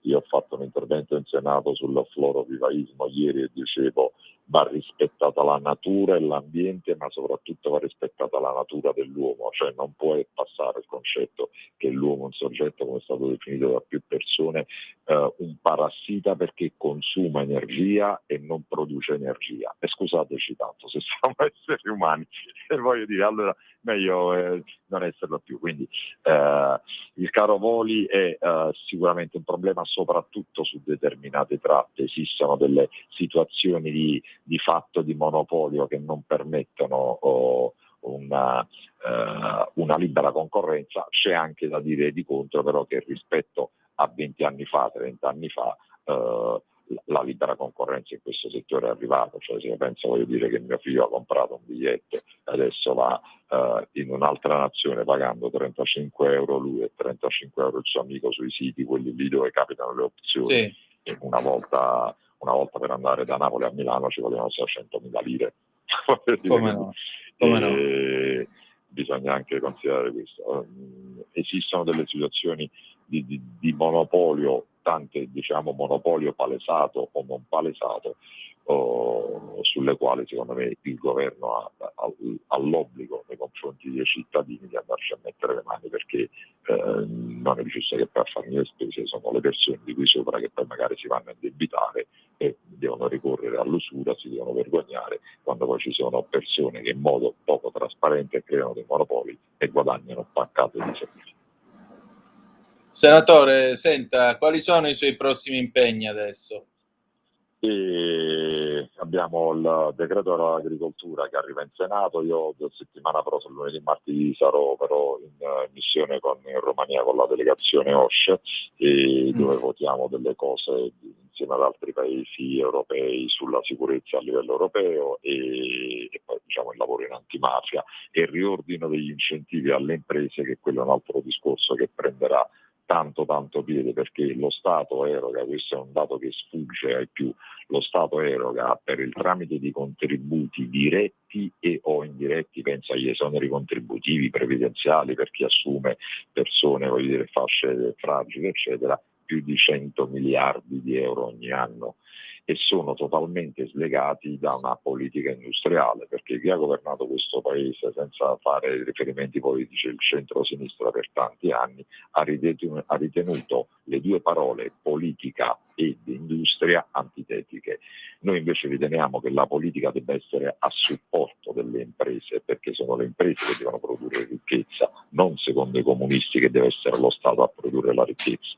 Io ho fatto un intervento in Senato sul florovivaismo ieri e dicevo: va rispettata la natura e l'ambiente, ma soprattutto va rispettata la natura dell'uomo, cioè non può passare il concetto che l'uomo è un soggetto, come è stato definito da più persone, un parassita perché consuma energia e non produce energia. E scusateci tanto, se siamo esseri umani, voglio dire, allora meglio non esserlo più. Quindi il caro voli è sicuramente un problema, soprattutto su determinate tratte. Esistono delle situazioni di fatto di monopolio che non permettono una libera concorrenza. C'è anche da dire di contro però che rispetto a 20 anni fa, 30 anni fa, la libera concorrenza in questo settore è arrivata. Cioè, se io penso, voglio dire, che mio figlio ha comprato un biglietto e adesso va in un'altra nazione pagando 35 euro lui e 35 euro il suo amico sui siti, quelli lì dove capitano le opzioni. Sì. E una volta per andare da Napoli a Milano ci volevano 600.000 lire. Come no? Bisogna anche considerare questo. Esistono delle situazioni di monopolio, tante diciamo monopolio palesato o non palesato, sulle quali secondo me il governo ha l'obbligo nei confronti dei cittadini di andarci a mettere le mani, perché non è giusto che per farmi le spese sono le persone di qui sopra che poi magari si vanno a indebitare e devono ricorrere all'usura, si devono vergognare quando poi ci sono persone che in modo poco trasparente creano dei monopoli e guadagnano paccate di servizi. Senatore, senta, quali sono i suoi prossimi impegni adesso? E abbiamo il decreto dell'agricoltura che arriva in Senato. Io settimana prossima, lunedì e martedì, sarò però in missione in Romania con la delegazione OSCE, dove votiamo delle cose insieme ad altri paesi europei sulla sicurezza a livello europeo e poi diciamo il lavoro in antimafia e il riordino degli incentivi alle imprese, che quello è un altro discorso che prenderà tanto piede, perché lo Stato eroga, questo è un dato che sfugge ai più, lo Stato eroga per il tramite di contributi diretti e o indiretti, pensa agli esoneri contributivi, previdenziali per chi assume persone, voglio dire, fasce fragili, eccetera, più di 100 miliardi di euro ogni anno, e sono totalmente slegati da una politica industriale, perché chi ha governato questo paese senza fare riferimenti politici, il centro-sinistra, per tanti anni ha ritenuto le due parole politica ed industria antitetiche. Noi invece riteniamo che la politica debba essere a supporto delle imprese, perché sono le imprese che devono produrre ricchezza, non secondo i comunisti che deve essere lo Stato a produrre la ricchezza.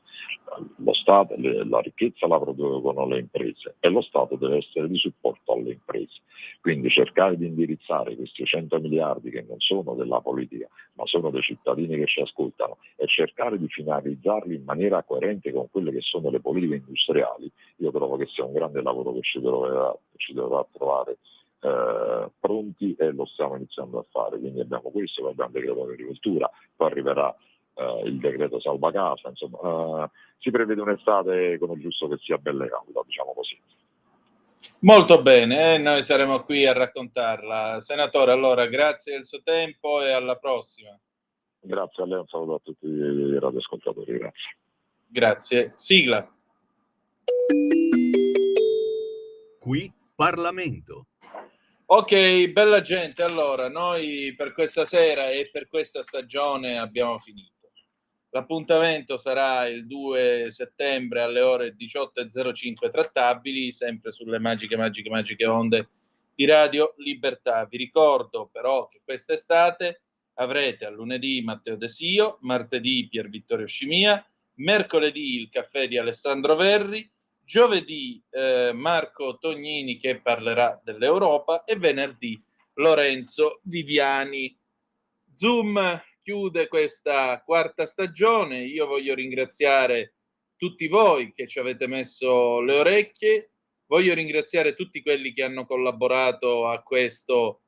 Lo Stato, la ricchezza la producono le imprese e lo Stato deve essere di supporto alle imprese. Quindi cercare di indirizzare questi 100 miliardi che non sono della politica ma sono dei cittadini che ci ascoltano e cercare di finalizzarli in maniera coerente con quelle che sono le politiche industriali, io trovo che sia un grande lavoro che ci dovrà trovare pronti, e lo stiamo iniziando a fare. Quindi abbiamo questo, abbiamo il decreto agricoltura, poi arriverà il decreto salva casa, insomma si prevede un'estate come giusto che sia bella e calda, diciamo così. Molto bene, noi saremo qui a raccontarla. Senatore, allora grazie del suo tempo e alla prossima. Grazie a lei, un saluto a tutti i radioascoltatori, grazie. Grazie. Sigla. Qui Parlamento. Ok, bella gente, allora noi per questa sera e per questa stagione abbiamo finito. L'appuntamento sarà il 2 settembre alle ore 18.05 trattabili, sempre sulle magiche onde di Radio Libertà. Vi ricordo però che quest'estate avrete a lunedì Matteo De Sio, martedì Pier Vittorio Scimia, mercoledì il caffè di Alessandro Verri, giovedì Marco Tognini che parlerà dell'Europa e venerdì Lorenzo Viviani. Zoom chiude questa quarta stagione. Io voglio ringraziare tutti voi che ci avete messo le orecchie, voglio ringraziare tutti quelli che hanno collaborato a questo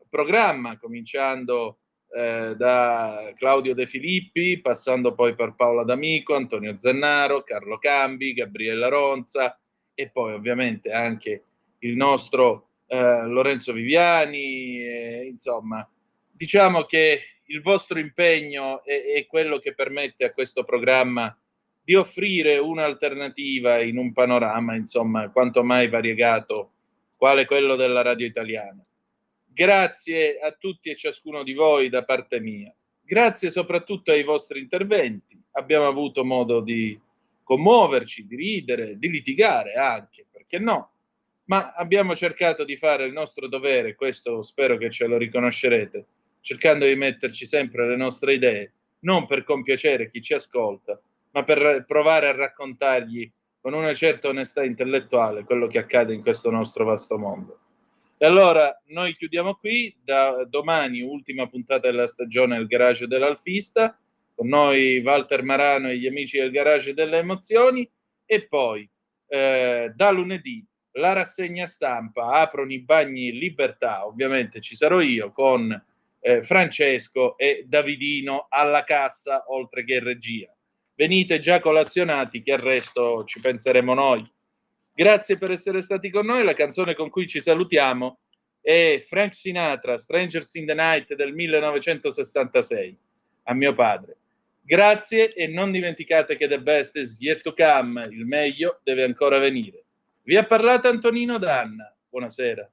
programma, cominciando da Claudio De Filippi, passando poi per Paola D'Amico, Antonio Zennaro, Carlo Cambi, Gabriella Ronza e poi ovviamente anche il nostro Lorenzo Viviani, insomma, diciamo che il vostro impegno è quello che permette a questo programma di offrire un'alternativa in un panorama, insomma, quanto mai variegato, quale quello della radio italiana. Grazie a tutti e ciascuno di voi da parte mia. Grazie soprattutto ai vostri interventi. Abbiamo avuto modo di commuoverci, di ridere, di litigare anche, perché no? Ma abbiamo cercato di fare il nostro dovere, questo spero che ce lo riconoscerete, cercando di metterci sempre le nostre idee, non per compiacere chi ci ascolta, ma per provare a raccontargli con una certa onestà intellettuale quello che accade in questo nostro vasto mondo. E allora noi chiudiamo qui, da domani ultima puntata della stagione del Garage dell'Alfista, con noi Walter Marano e gli amici del Garage delle Emozioni, e poi da lunedì la rassegna stampa, aprono i bagni Libertà, ovviamente ci sarò io con Francesco e Davidino alla cassa oltre che in regia. Venite già colazionati che al resto ci penseremo noi. Grazie per essere stati con noi. La canzone con cui ci salutiamo è Frank Sinatra, Strangers in the Night del 1966, a mio padre. Grazie e non dimenticate che the best is yet to come, il meglio deve ancora venire. Vi ha parlato Antonino Danna. Buonasera.